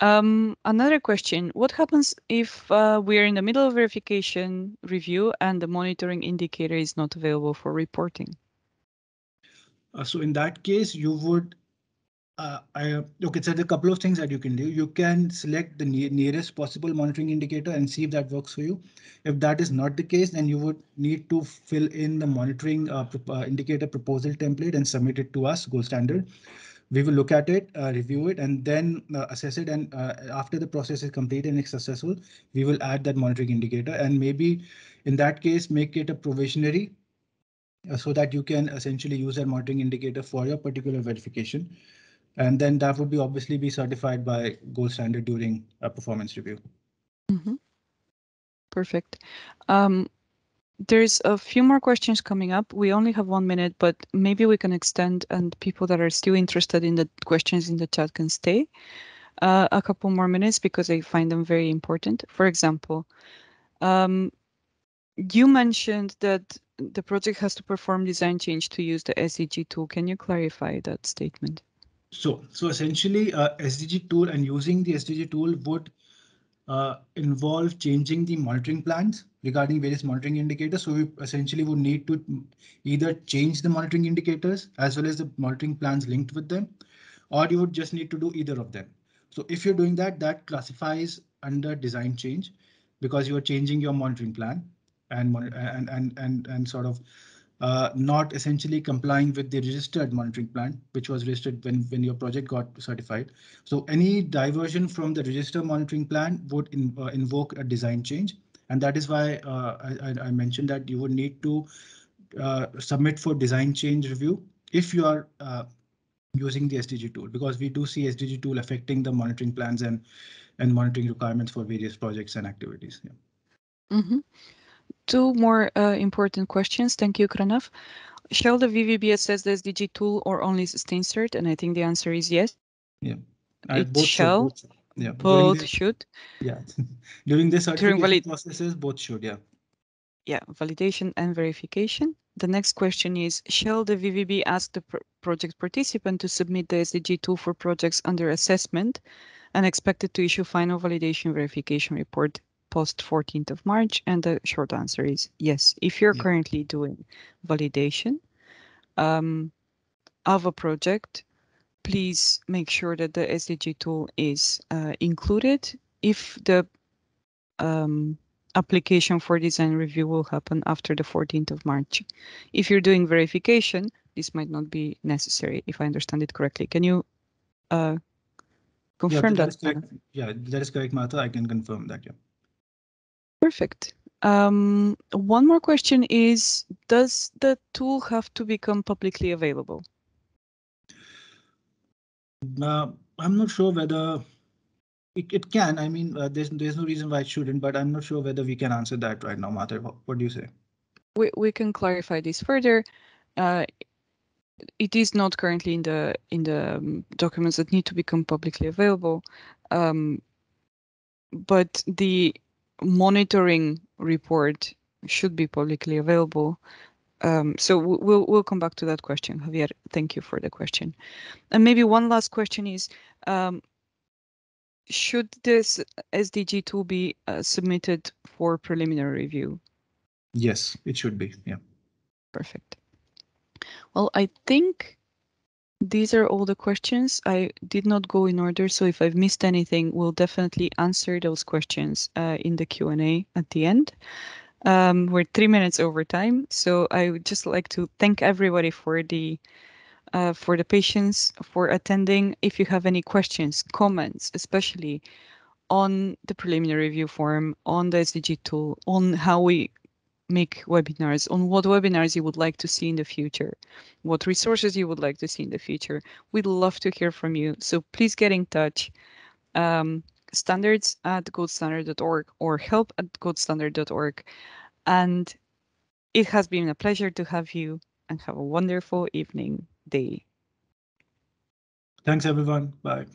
Another question, what happens if we're in the middle of verification review and the monitoring indicator is not available for reporting? So in that case, you would okay, so there are a couple of things that you can do. You can select the nearest possible monitoring indicator and see if that works for you. If that is not the case, then you would need to fill in the monitoring indicator proposal template and submit it to us, gold standard. We will look at it, review it, and then assess it. And after the process is complete and it's successful, we will add that monitoring indicator and maybe in that case, make it a provisionary so that you can essentially use that monitoring indicator for your particular verification. And then that would be obviously be certified by gold standard during a performance review. Perfect. There's a few more questions coming up. We only have 1 minute, but maybe we can extend and people that are still interested in the questions in the chat can stay a couple more minutes because I find them very important. For example, You mentioned that the project has to perform design change to use the SDG tool. Can you clarify that statement? So essentially, SDG tool and using the SDG tool would involve changing the monitoring plans regarding various monitoring indicators. So we essentially would need to either change the monitoring indicators as well as the monitoring plans linked with them, or you would just need to do either of them. So if you're doing that, that classifies under design change because you are changing your monitoring plan and sort of not essentially complying with the registered monitoring plan, which was registered when your project got certified. So any diversion from the register monitoring plan would invoke a design change. And that is why I mentioned that you would need to submit for design change review if you are using the SDG tool, because we do see SDG tool affecting the monitoring plans and monitoring requirements for various projects and activities. Yeah. Two more important questions. Thank you, Kranav. Shall the VVB assess the SDG tool or only sustain cert? And I think the answer is yes. Yeah. It Both should. shall. Both. Yeah. Both should. Yeah. During the During certification processes, both should. Yeah. Yeah, validation and verification. The next question is, shall the VVB ask the project participant to submit the SDG tool for projects under assessment and expected to issue final validation verification report post 14th of March? And the short answer is yes. If you're currently doing validation of a project, please make sure that the SDG tool is included. If the application for design review will happen after the 14th of March. If you're doing verification, this might not be necessary, if I understand it correctly. Can you confirm that? Yeah, that is correct, Martha. I can confirm that. Yeah. Perfect. One more question is, does the tool have to become publicly available? I'm not sure whether it can. I mean, there's no reason why it shouldn't, but I'm not sure whether we can answer that right now, Martha. What do you say? We can clarify this further. It is not currently in the documents that need to become publicly available, but the monitoring report should be publicly available. So we'll come back to that question, Javier. Thank you for the question. And maybe one last question is, should this SDG tool be submitted for preliminary review? Yes, it should be. Yeah. Perfect. Well, I think these are all the questions. I did not go in order, so if I've missed anything, we'll definitely answer those questions in the Q&A at the end. We're 3 minutes over time, so I would just like to thank everybody for the patience, for attending. If you have any questions, comments, especially on the preliminary review form, on the SDG tool, on how we make webinars, on what webinars you would like to see in the future, what resources you would like to see in the future, we'd love to hear from you. So please get in touch. Standards@goldstandard.org or help@goldstandard.org. And it has been a pleasure to have you, and have a wonderful evening, day. Thanks, everyone. Bye.